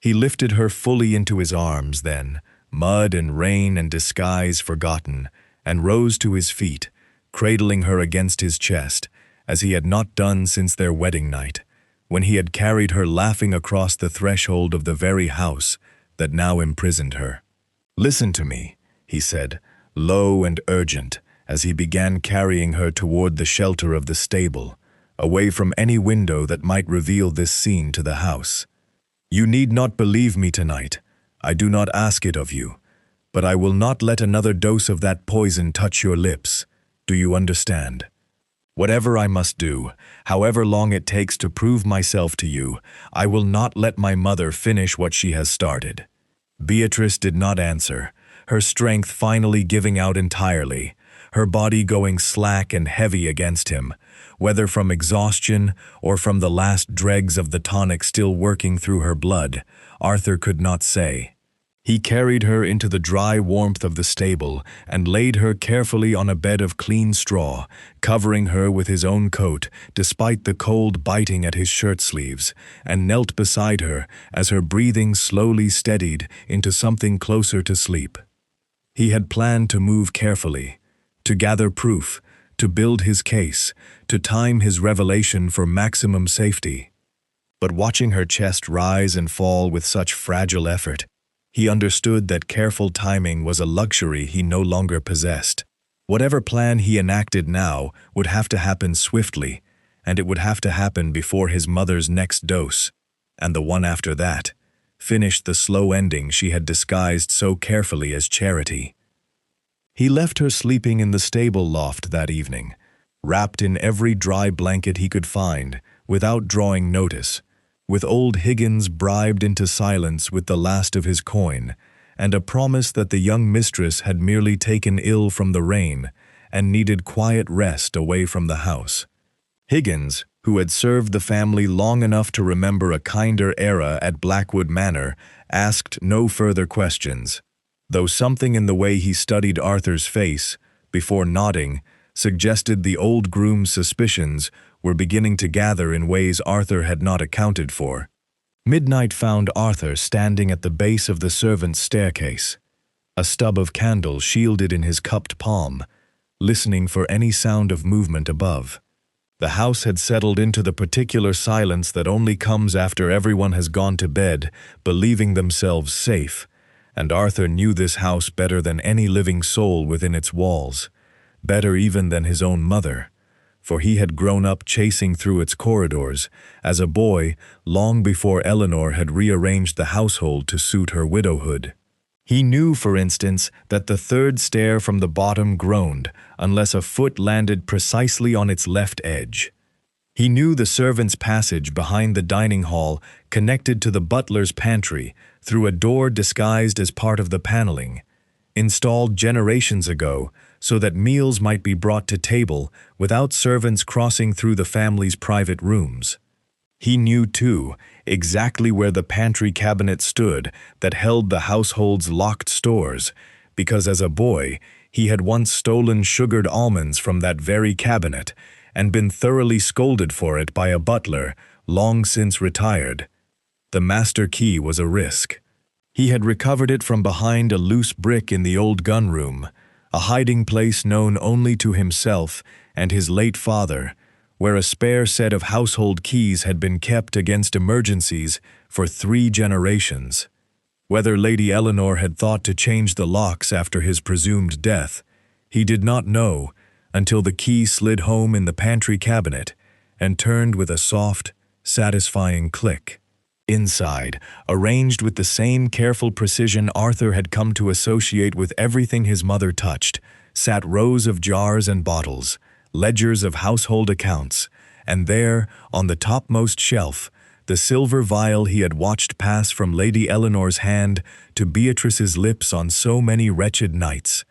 He lifted her fully into his arms then, mud and rain and disguise forgotten, and rose to his feet, cradling her against his chest, as he had not done since their wedding night, when he had carried her laughing across the threshold of the very house that now imprisoned her. "Listen to me," he said, low and urgent, as he began carrying her toward the shelter of the stable, away from any window that might reveal this scene to the house. "You need not believe me tonight. I do not ask it of you, but I will not let another dose of that poison touch your lips. Do you understand? Whatever I must do, however long it takes to prove myself to you, I will not let my mother finish what she has started." Beatrice did not answer, her strength finally giving out entirely, her body going slack and heavy against him, whether from exhaustion or from the last dregs of the tonic still working through her blood, Arthur could not say. He carried her into the dry warmth of the stable and laid her carefully on a bed of clean straw, covering her with his own coat, despite the cold biting at his shirt sleeves, and knelt beside her as her breathing slowly steadied into something closer to sleep. He had planned to move carefully, to gather proof, to build his case, to time his revelation for maximum safety. But watching her chest rise and fall with such fragile effort, he understood that careful timing was a luxury he no longer possessed. Whatever plan he enacted now would have to happen swiftly, and it would have to happen before his mother's next dose, and the one after that, finished the slow ending she had disguised so carefully as charity. He left her sleeping in the stable loft that evening, wrapped in every dry blanket he could find, without drawing notice, with old Higgins bribed into silence with the last of his coin, and a promise that the young mistress had merely taken ill from the rain and needed quiet rest away from the house. Higgins, who had served the family long enough to remember a kinder era at Blackwood Manor, asked no further questions, though something in the way he studied Arthur's face, before nodding, suggested the old groom's suspicions were beginning to gather in ways Arthur had not accounted for. Midnight found Arthur standing at the base of the servants' staircase, a stub of candle shielded in his cupped palm, listening for any sound of movement above. The house had settled into the particular silence that only comes after everyone has gone to bed, believing themselves safe, and Arthur knew this house better than any living soul within its walls. better even than his own mother, for he had grown up chasing through its corridors, as a boy, long before Eleanor had rearranged the household to suit her widowhood. He knew, for instance, that the third stair from the bottom groaned unless a foot landed precisely on its left edge. He knew the servants' passage behind the dining hall connected to the butler's pantry through a door disguised as part of the paneling, installed generations ago so that meals might be brought to table without servants crossing through the family's private rooms. He knew, too, exactly where the pantry cabinet stood that held the household's locked stores, because as a boy he had once stolen sugared almonds from that very cabinet and been thoroughly scolded for it by a butler long since retired. The master key was a risk. He had recovered it from behind a loose brick in the old gun room, a hiding place known only to himself and his late father, where a spare set of household keys had been kept against emergencies for 3 generations. Whether Lady Eleanor had thought to change the locks after his presumed death, he did not know until the key slid home in the pantry cabinet and turned with a soft, satisfying click. Inside, arranged with the same careful precision Arthur had come to associate with everything his mother touched, sat rows of jars and bottles, ledgers of household accounts, and there, on the topmost shelf, the silver vial he had watched pass from Lady Eleanor's hand to Beatrice's lips on so many wretched nights.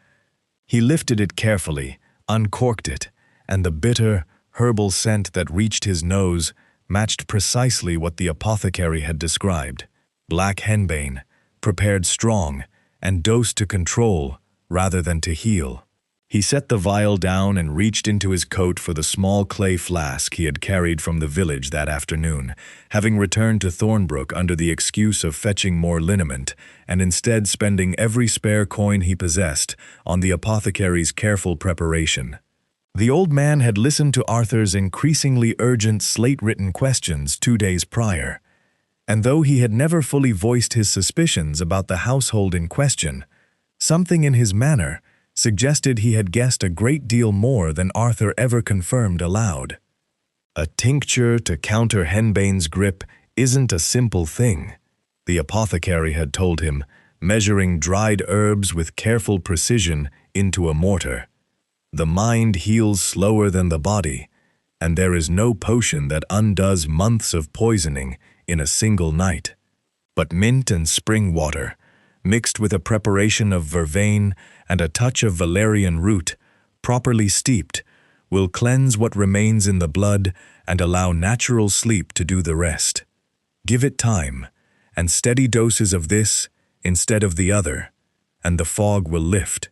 He lifted it carefully, uncorked it, and the bitter, herbal scent that reached his nose matched precisely what the apothecary had described: black henbane, prepared strong, and dosed to control rather than to heal. He set the vial down and reached into his coat for the small clay flask he had carried from the village that afternoon, having returned to Thornbrook under the excuse of fetching more liniment, and instead spending every spare coin he possessed on the apothecary's careful preparation. The old man had listened to Arthur's increasingly urgent slate-written questions 2 days prior, and though he had never fully voiced his suspicions about the household in question, something in his manner suggested he had guessed a great deal more than Arthur ever confirmed aloud. A tincture to counter henbane's grip isn't a simple thing, the apothecary had told him, measuring dried herbs with careful precision into a mortar. The mind heals slower than the body, and there is no potion that undoes months of poisoning in a single night. But mint and spring water, mixed with a preparation of vervain and a touch of valerian root, properly steeped, will cleanse what remains in the blood and allow natural sleep to do the rest. Give it time, and steady doses of this instead of the other, and the fog will lift.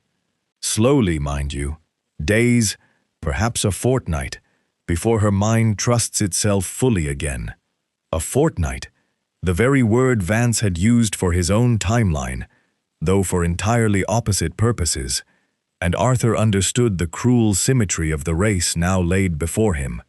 Slowly, mind you, days, perhaps a fortnight, before her mind trusts itself fully again. A fortnight, the very word Vance had used for his own timeline, though for entirely opposite purposes, and Arthur understood the cruel symmetry of the race now laid before him.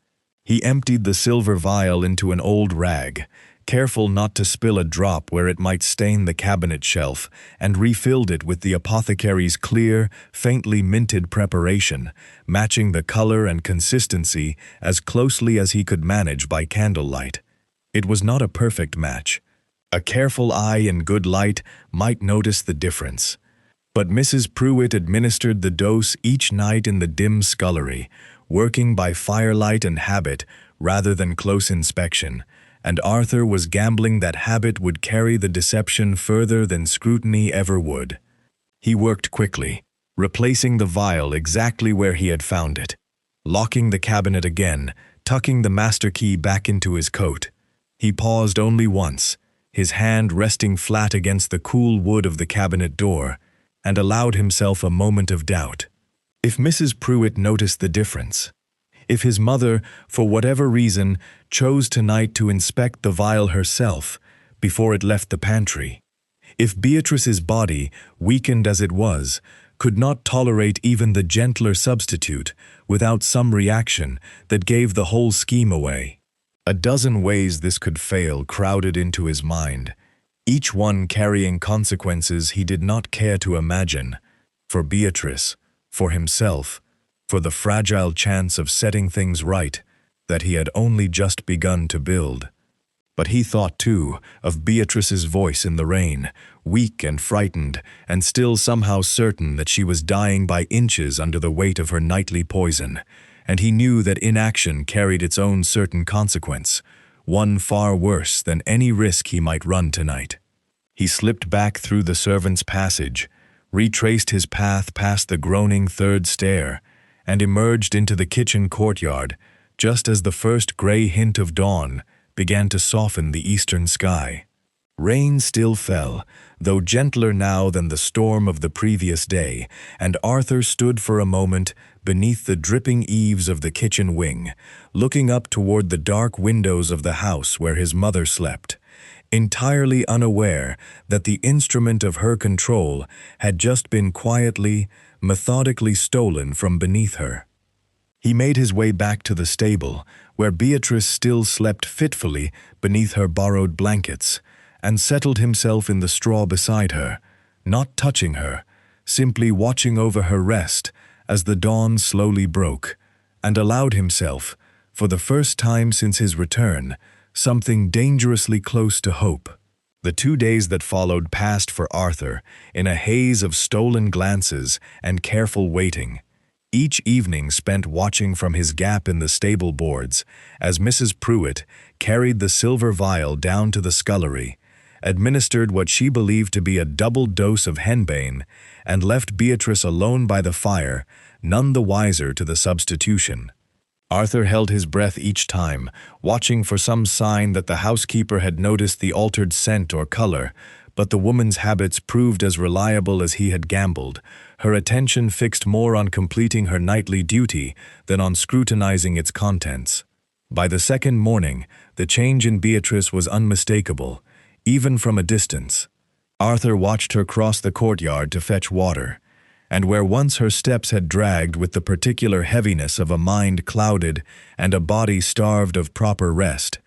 He emptied the silver vial into an old rag, careful not to spill a drop where it might stain the cabinet shelf, and refilled it with the apothecary's clear, faintly minted preparation, matching the color and consistency as closely as he could manage by candlelight. It was not a perfect match. A careful eye in good light might notice the difference. But Mrs. Pruitt administered the dose each night in the dim scullery, working by firelight and habit rather than close inspection, and Arthur was gambling that habit would carry the deception further than scrutiny ever would. He worked quickly, replacing the vial exactly where he had found it, locking the cabinet again, tucking the master key back into his coat. He paused only once, his hand resting flat against the cool wood of the cabinet door, and allowed himself a moment of doubt. If Mrs. Pruitt noticed the difference, if his mother, for whatever reason, chose tonight to inspect the vial herself before it left the pantry, if Beatrice's body, weakened as it was, could not tolerate even the gentler substitute without some reaction that gave the whole scheme away. A dozen ways this could fail crowded into his mind, each one carrying consequences he did not care to imagine, for Beatrice, for himself, for the fragile chance of setting things right that he had only just begun to build. But he thought, too, of Beatrice's voice in the rain, weak and frightened, and still somehow certain that she was dying by inches under the weight of her nightly poison, and he knew that inaction carried its own certain consequence, one far worse than any risk he might run tonight. He slipped back through the servants' passage, retraced his path past the groaning third stair, and emerged into the kitchen courtyard just as the first gray hint of dawn began to soften the eastern sky. Rain still fell, though gentler now than the storm of the previous day, and Arthur stood for a moment beneath the dripping eaves of the kitchen wing, looking up toward the dark windows of the house where his mother slept, entirely unaware that the instrument of her control had just been quietly, methodically stolen from beneath her. He made his way back to the stable, where Beatrice still slept fitfully beneath her borrowed blankets, and settled himself in the straw beside her, not touching her, simply watching over her rest as the dawn slowly broke, and allowed himself, for the first time since his return, something dangerously close to hope. The 2 days that followed passed for Arthur in a haze of stolen glances and careful waiting, each evening spent watching from his gap in the stable boards as Mrs. Pruitt carried the silver vial down to the scullery, administered what she believed to be a double dose of henbane, and left Beatrice alone by the fire, none the wiser to the substitution. Arthur held his breath each time, watching for some sign that the housekeeper had noticed the altered scent or color, but the woman's habits proved as reliable as he had gambled, her attention fixed more on completing her nightly duty than on scrutinizing its contents. By the second morning, the change in Beatrice was unmistakable, even from a distance. Arthur watched her cross the courtyard to fetch water, and where once her steps had dragged with the particular heaviness of a mind clouded and a body starved of proper rest,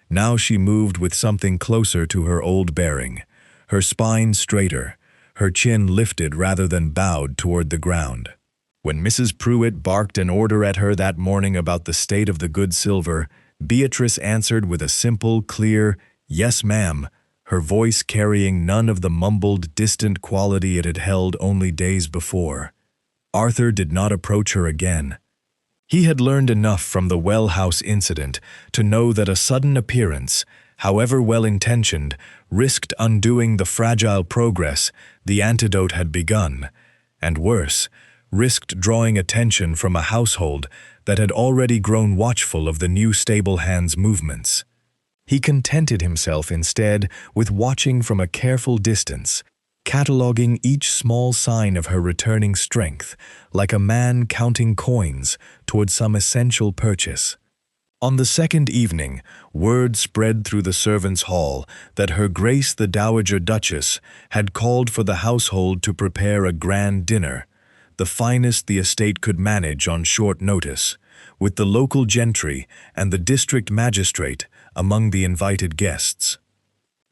now she moved with something closer to her old bearing, her spine straighter, her chin lifted rather than bowed toward the ground. When Mrs. Pruitt barked an order at her that morning about the state of the good silver, Beatrice answered with a simple, clear, "Yes, ma'am," her voice carrying none of the mumbled, distant quality it had held only days before. Arthur did not approach her again. He had learned enough from the well house incident to know that a sudden appearance, however well-intentioned, risked undoing the fragile progress the antidote had begun, and worse, risked drawing attention from a household that had already grown watchful of the new stable hand's movements. He contented himself instead with watching from a careful distance, cataloging each small sign of her returning strength, like a man counting coins toward some essential purchase. On the second evening, word spread through the servants' hall that Her Grace the Dowager Duchess had called for the household to prepare a grand dinner, the finest the estate could manage on short notice, with the local gentry and the district magistrate among the invited guests.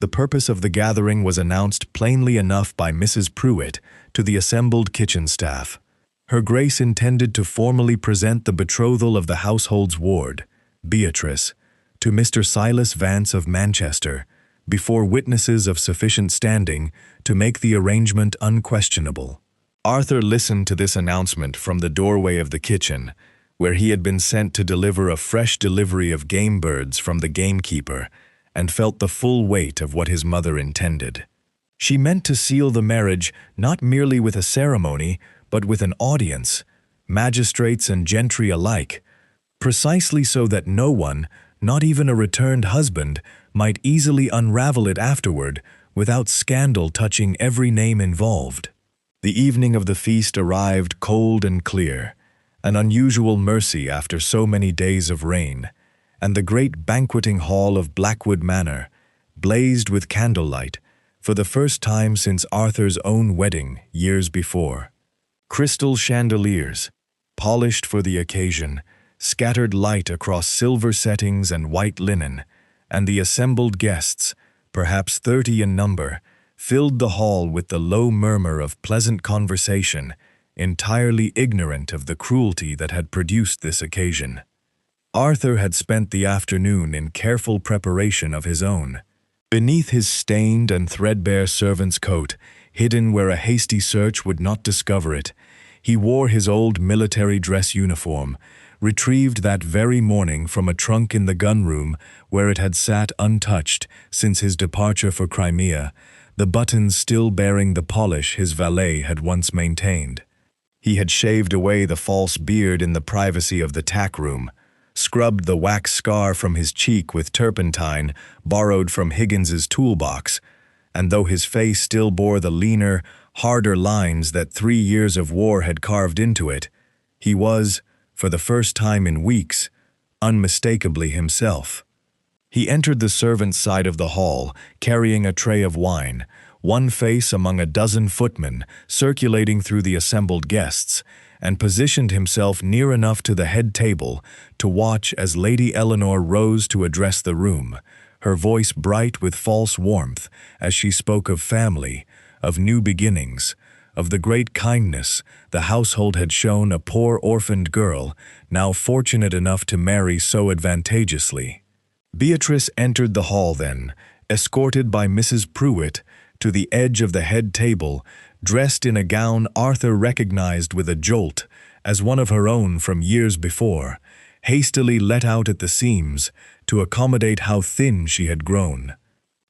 The purpose of the gathering was announced plainly enough by Mrs. Pruitt to the assembled kitchen staff. Her Grace intended to formally present the betrothal of the household's ward, Beatrice, to Mr. Silas Vance of Manchester, before witnesses of sufficient standing to make the arrangement unquestionable. Arthur listened to this announcement from the doorway of the kitchen, where he had been sent to deliver a fresh delivery of game birds from the gamekeeper, and felt the full weight of what his mother intended. She meant to seal the marriage not merely with a ceremony, but with an audience, magistrates and gentry alike, precisely so that no one, not even a returned husband, might easily unravel it afterward without scandal touching every name involved. The evening of the feast arrived cold and clear, an unusual mercy after so many days of rain, and the great banqueting hall of Blackwood Manor blazed with candlelight for the first time since Arthur's own wedding years before. Crystal chandeliers, polished for the occasion, scattered light across silver settings and white linen, and the assembled guests, perhaps 30 in number, filled the hall with the low murmur of pleasant conversation entirely ignorant of the cruelty that had produced this occasion. Arthur had spent the afternoon in careful preparation of his own. Beneath his stained and threadbare servant's coat, hidden where a hasty search would not discover it, he wore his old military dress uniform, retrieved that very morning from a trunk in the gun-room where it had sat untouched since his departure for Crimea, the buttons still bearing the polish his valet had once maintained. He had shaved away the false beard in the privacy of the tack-room, scrubbed the wax scar from his cheek with turpentine borrowed from Higgins's toolbox, and though his face still bore the leaner, harder lines that 3 years of war had carved into it, he was, for the first time in weeks, unmistakably himself. He entered the servants' side of the hall, carrying a tray of wine, one face among a dozen footmen circulating through the assembled guests, and positioned himself near enough to the head table to watch as Lady Eleanor rose to address the room, her voice bright with false warmth as she spoke of family, of new beginnings, of the great kindness the household had shown a poor orphaned girl, now fortunate enough to marry so advantageously. Beatrice entered the hall then, escorted by Mrs. Pruitt, to the edge of the head table, dressed in a gown Arthur recognized with a jolt as one of her own from years before, hastily let out at the seams to accommodate how thin she had grown.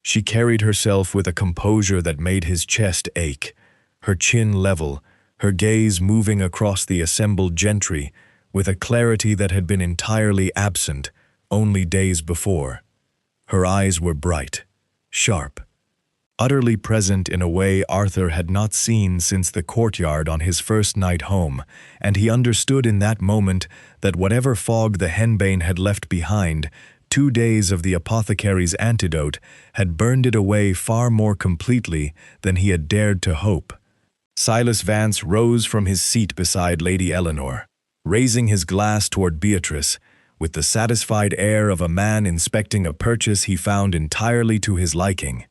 She carried herself with a composure that made his chest ache, her chin level, her gaze moving across the assembled gentry with a clarity that had been entirely absent only days before. Her eyes were bright, sharp, utterly present in a way Arthur had not seen since the courtyard on his first night home, and he understood in that moment that whatever fog the henbane had left behind, 2 days of the apothecary's antidote had burned it away far more completely than he had dared to hope. Silas Vance rose from his seat beside Lady Eleanor, raising his glass toward Beatrice, with the satisfied air of a man inspecting a purchase he found entirely to his liking,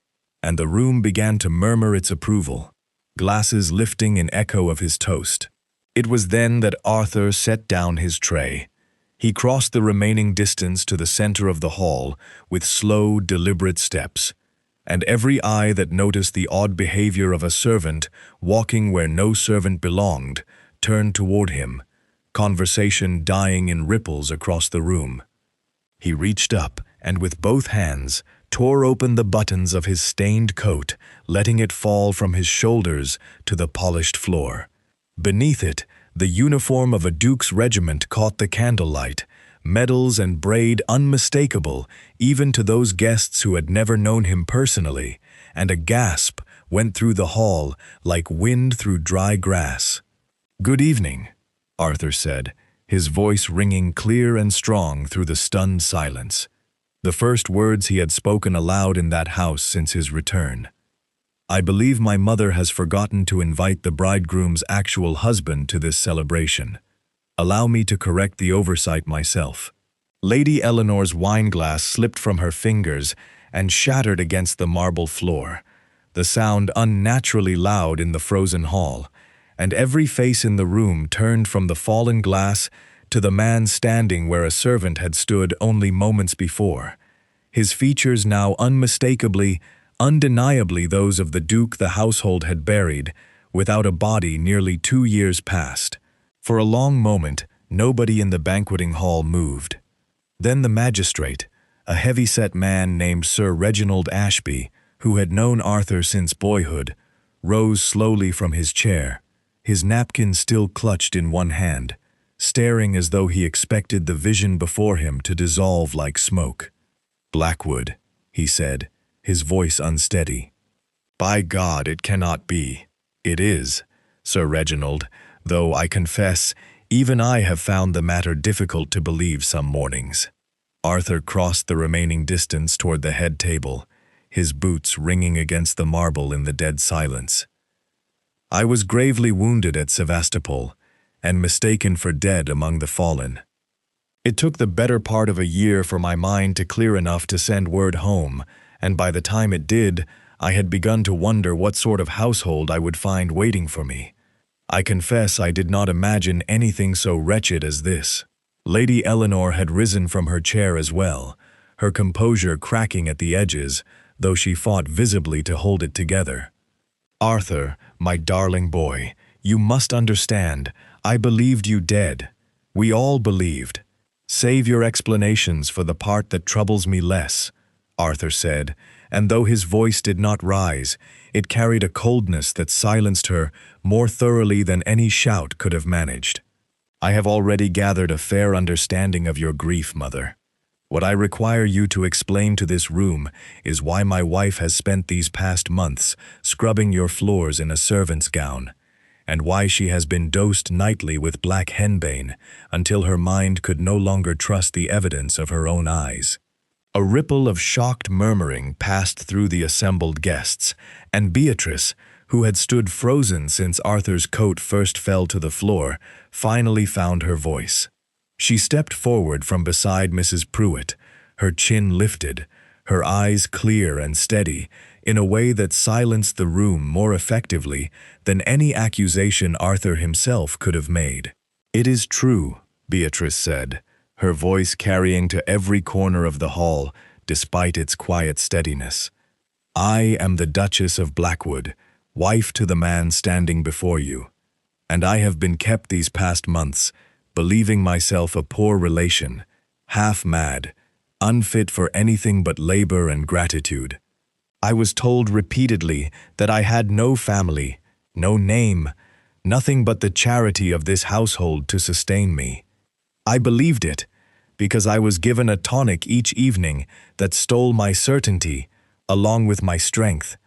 and the room began to murmur its approval, glasses lifting in echo of his toast. It was then that Arthur set down his tray. He crossed the remaining distance to the center of the hall with slow, deliberate steps, and every eye that noticed the odd behavior of a servant walking where no servant belonged turned toward him, conversation dying in ripples across the room. He reached up and with both hands tore open the buttons of his stained coat, letting it fall from his shoulders to the polished floor. Beneath it, the uniform of a duke's regiment caught the candlelight, medals and braid unmistakable even to those guests who had never known him personally, and a gasp went through the hall like wind through dry grass. "Good evening," Arthur said, his voice ringing clear and strong through the stunned silence, the first words he had spoken aloud in that house since his return. "I believe my mother has forgotten to invite the bridegroom's actual husband to this celebration. Allow me to correct the oversight myself." Lady Eleanor's wineglass slipped from her fingers and shattered against the marble floor, the sound unnaturally loud in the frozen hall, and every face in the room turned from the fallen glass to the man standing where a servant had stood only moments before, his features now unmistakably, undeniably those of the Duke the household had buried, without a body nearly 2 years past. For a long moment, nobody in the banqueting hall moved. Then the magistrate, a heavy-set man named Sir Reginald Ashby, who had known Arthur since boyhood, rose slowly from his chair, his napkin still clutched in one hand, staring as though he expected the vision before him to dissolve like smoke. "Blackwood," he said, his voice unsteady. "By God, it cannot be." "It is, Sir Reginald, though I confess, even I have found the matter difficult to believe some mornings." Arthur crossed the remaining distance toward the head table, his boots ringing against the marble in the dead silence. "I was gravely wounded at Sevastopol, and mistaken for dead among the fallen. It took the better part of a year for my mind to clear enough to send word home, and by the time it did, I had begun to wonder what sort of household I would find waiting for me. I confess I did not imagine anything so wretched as this. Lady Eleanor had risen from her chair as well, her composure cracking at the edges, though she fought visibly to hold it together. Arthur, my darling boy, you must understand, I believed you dead. We all believed. Save your explanations for the part that troubles me less, Arthur said, and though his voice did not rise, it carried a coldness that silenced her more thoroughly than any shout could have managed. I have already gathered a fair understanding of your grief, mother. What I require you to explain to this room is why my wife has spent these past months scrubbing your floors in a servant's gown, and why she has been dosed nightly with black henbane until her mind could no longer trust the evidence of her own eyes. A ripple of shocked murmuring passed through the assembled guests, and Beatrice, who had stood frozen since Arthur's coat first fell to the floor, finally found her voice. She stepped forward from beside Mrs. Pruitt, her chin lifted, her eyes clear and steady, in a way that silenced the room more effectively than any accusation Arthur himself could have made. "It is true," Beatrice said, her voice carrying to every corner of the hall, despite its quiet steadiness. "I am the Duchess of Blackwood, wife to the man standing before you, and I have been kept these past months, believing myself a poor relation, half mad, unfit for anything but labor and gratitude. I was told repeatedly that I had no family, no name, nothing but the charity of this household to sustain me. I believed it, because I was given a tonic each evening that stole my certainty, along with my strength,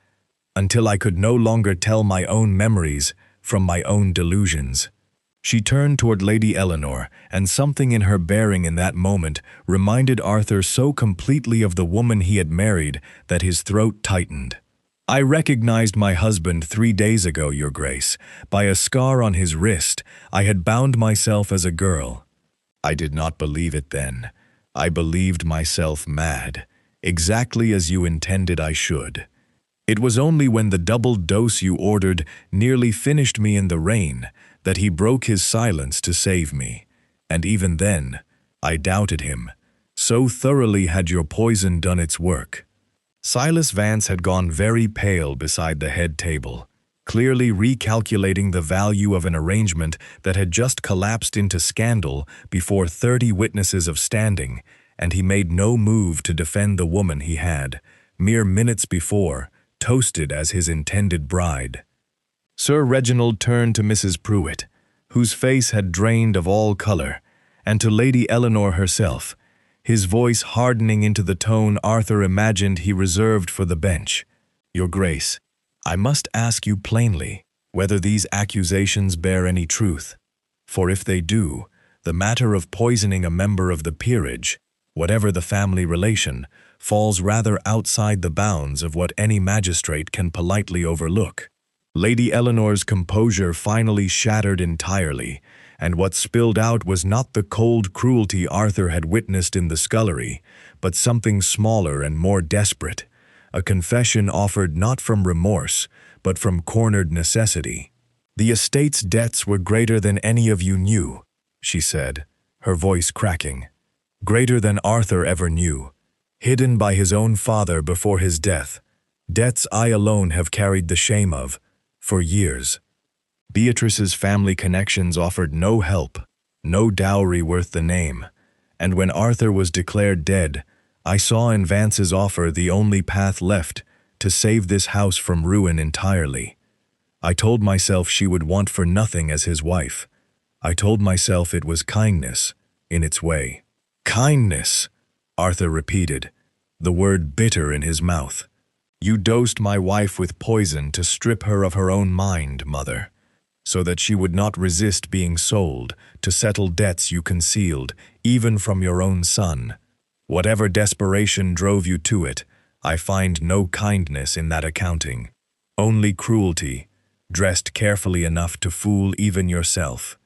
until I could no longer tell my own memories from my own delusions." She turned toward Lady Eleanor, and something in her bearing in that moment reminded Arthur so completely of the woman he had married that his throat tightened. "I recognized my husband 3 days ago, Your Grace. By a scar on his wrist, I had bound myself as a girl. I did not believe it then. I believed myself mad, exactly as you intended I should. It was only when the double dose you ordered nearly finished me in the rain that he broke his silence to save me, and even then, I doubted him. So thoroughly had your poison done its work." Silas Vance had gone very pale beside the head table, clearly recalculating the value of an arrangement that had just collapsed into scandal before 30 witnesses of standing, and he made no move to defend the woman he had, mere minutes before, toasted as his intended bride. Sir Reginald turned to Mrs. Pruitt, whose face had drained of all color, and to Lady Eleanor herself, his voice hardening into the tone Arthur imagined he reserved for the bench. "Your Grace, I must ask you plainly whether these accusations bear any truth, for if they do, the matter of poisoning a member of the peerage, whatever the family relation, falls rather outside the bounds of what any magistrate can politely overlook." Lady Eleanor's composure finally shattered entirely, and what spilled out was not the cold cruelty Arthur had witnessed in the scullery, but something smaller and more desperate, a confession offered not from remorse, but from cornered necessity. "The estate's debts were greater than any of you knew," she said, her voice cracking. "Greater than Arthur ever knew, hidden by his own father before his death, debts I alone have carried the shame of, for years. Beatrice's family connections offered no help, no dowry worth the name, and when Arthur was declared dead, I saw in Vance's offer the only path left to save this house from ruin entirely. I told myself she would want for nothing as his wife. I told myself it was kindness, in its way." "Kindness," Arthur repeated, the word bitter in his mouth. "You dosed my wife with poison to strip her of her own mind, mother, so that she would not resist being sold to settle debts you concealed, even from your own son. Whatever desperation drove you to it, I find no kindness in that accounting, only cruelty, dressed carefully enough to fool even yourself."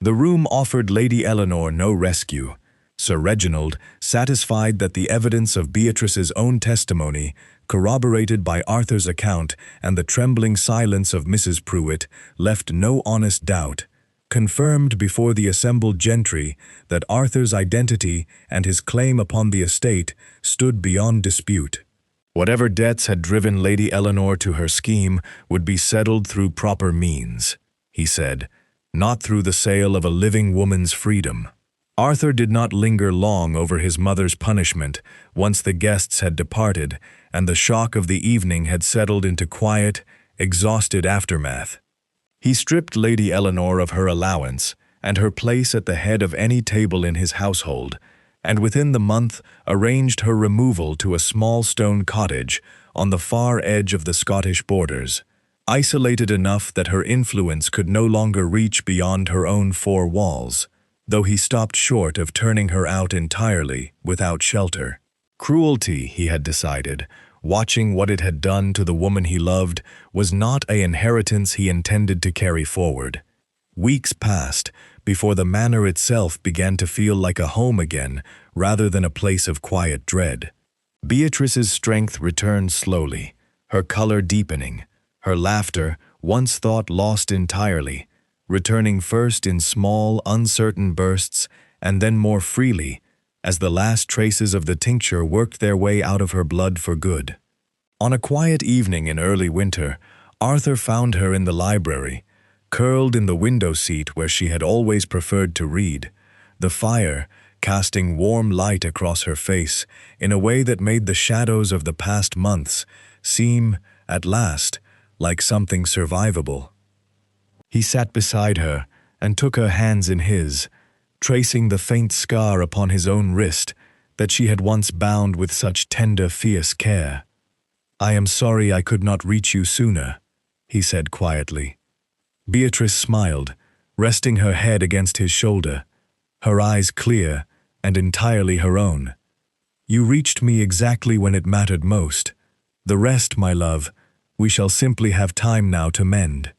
The room offered Lady Eleanor no rescue. Sir Reginald, satisfied that the evidence of Beatrice's own testimony corroborated by Arthur's account and the trembling silence of Mrs. Pruitt, left no honest doubt, confirmed before the assembled gentry that Arthur's identity and his claim upon the estate stood beyond dispute. Whatever debts had driven Lady Eleanor to her scheme would be settled through proper means, he said, not through the sale of a living woman's freedom. Arthur did not linger long over his mother's punishment once the guests had departed and the shock of the evening had settled into quiet, exhausted aftermath. He stripped Lady Eleanor of her allowance and her place at the head of any table in his household, and within the month arranged her removal to a small stone cottage on the far edge of the Scottish borders, isolated enough that her influence could no longer reach beyond her own four walls, though he stopped short of turning her out entirely without shelter. Cruelty, he had decided, watching what it had done to the woman he loved, was not an inheritance he intended to carry forward. Weeks passed before the manor itself began to feel like a home again rather than a place of quiet dread. Beatrice's strength returned slowly, her color deepening, her laughter, once thought lost entirely, returning first in small, uncertain bursts and then more freely as the last traces of the tincture worked their way out of her blood for good. On a quiet evening in early winter, Arthur found her in the library, curled in the window seat where she had always preferred to read, the fire casting warm light across her face in a way that made the shadows of the past months seem, at last, like something survivable. He sat beside her and took her hands in his, tracing the faint scar upon his own wrist that she had once bound with such tender, fierce care. "I am sorry I could not reach you sooner," he said quietly. Beatrice smiled, resting her head against his shoulder, her eyes clear and entirely her own. "You reached me exactly when it mattered most. The rest, my love, we shall simply have time now to mend."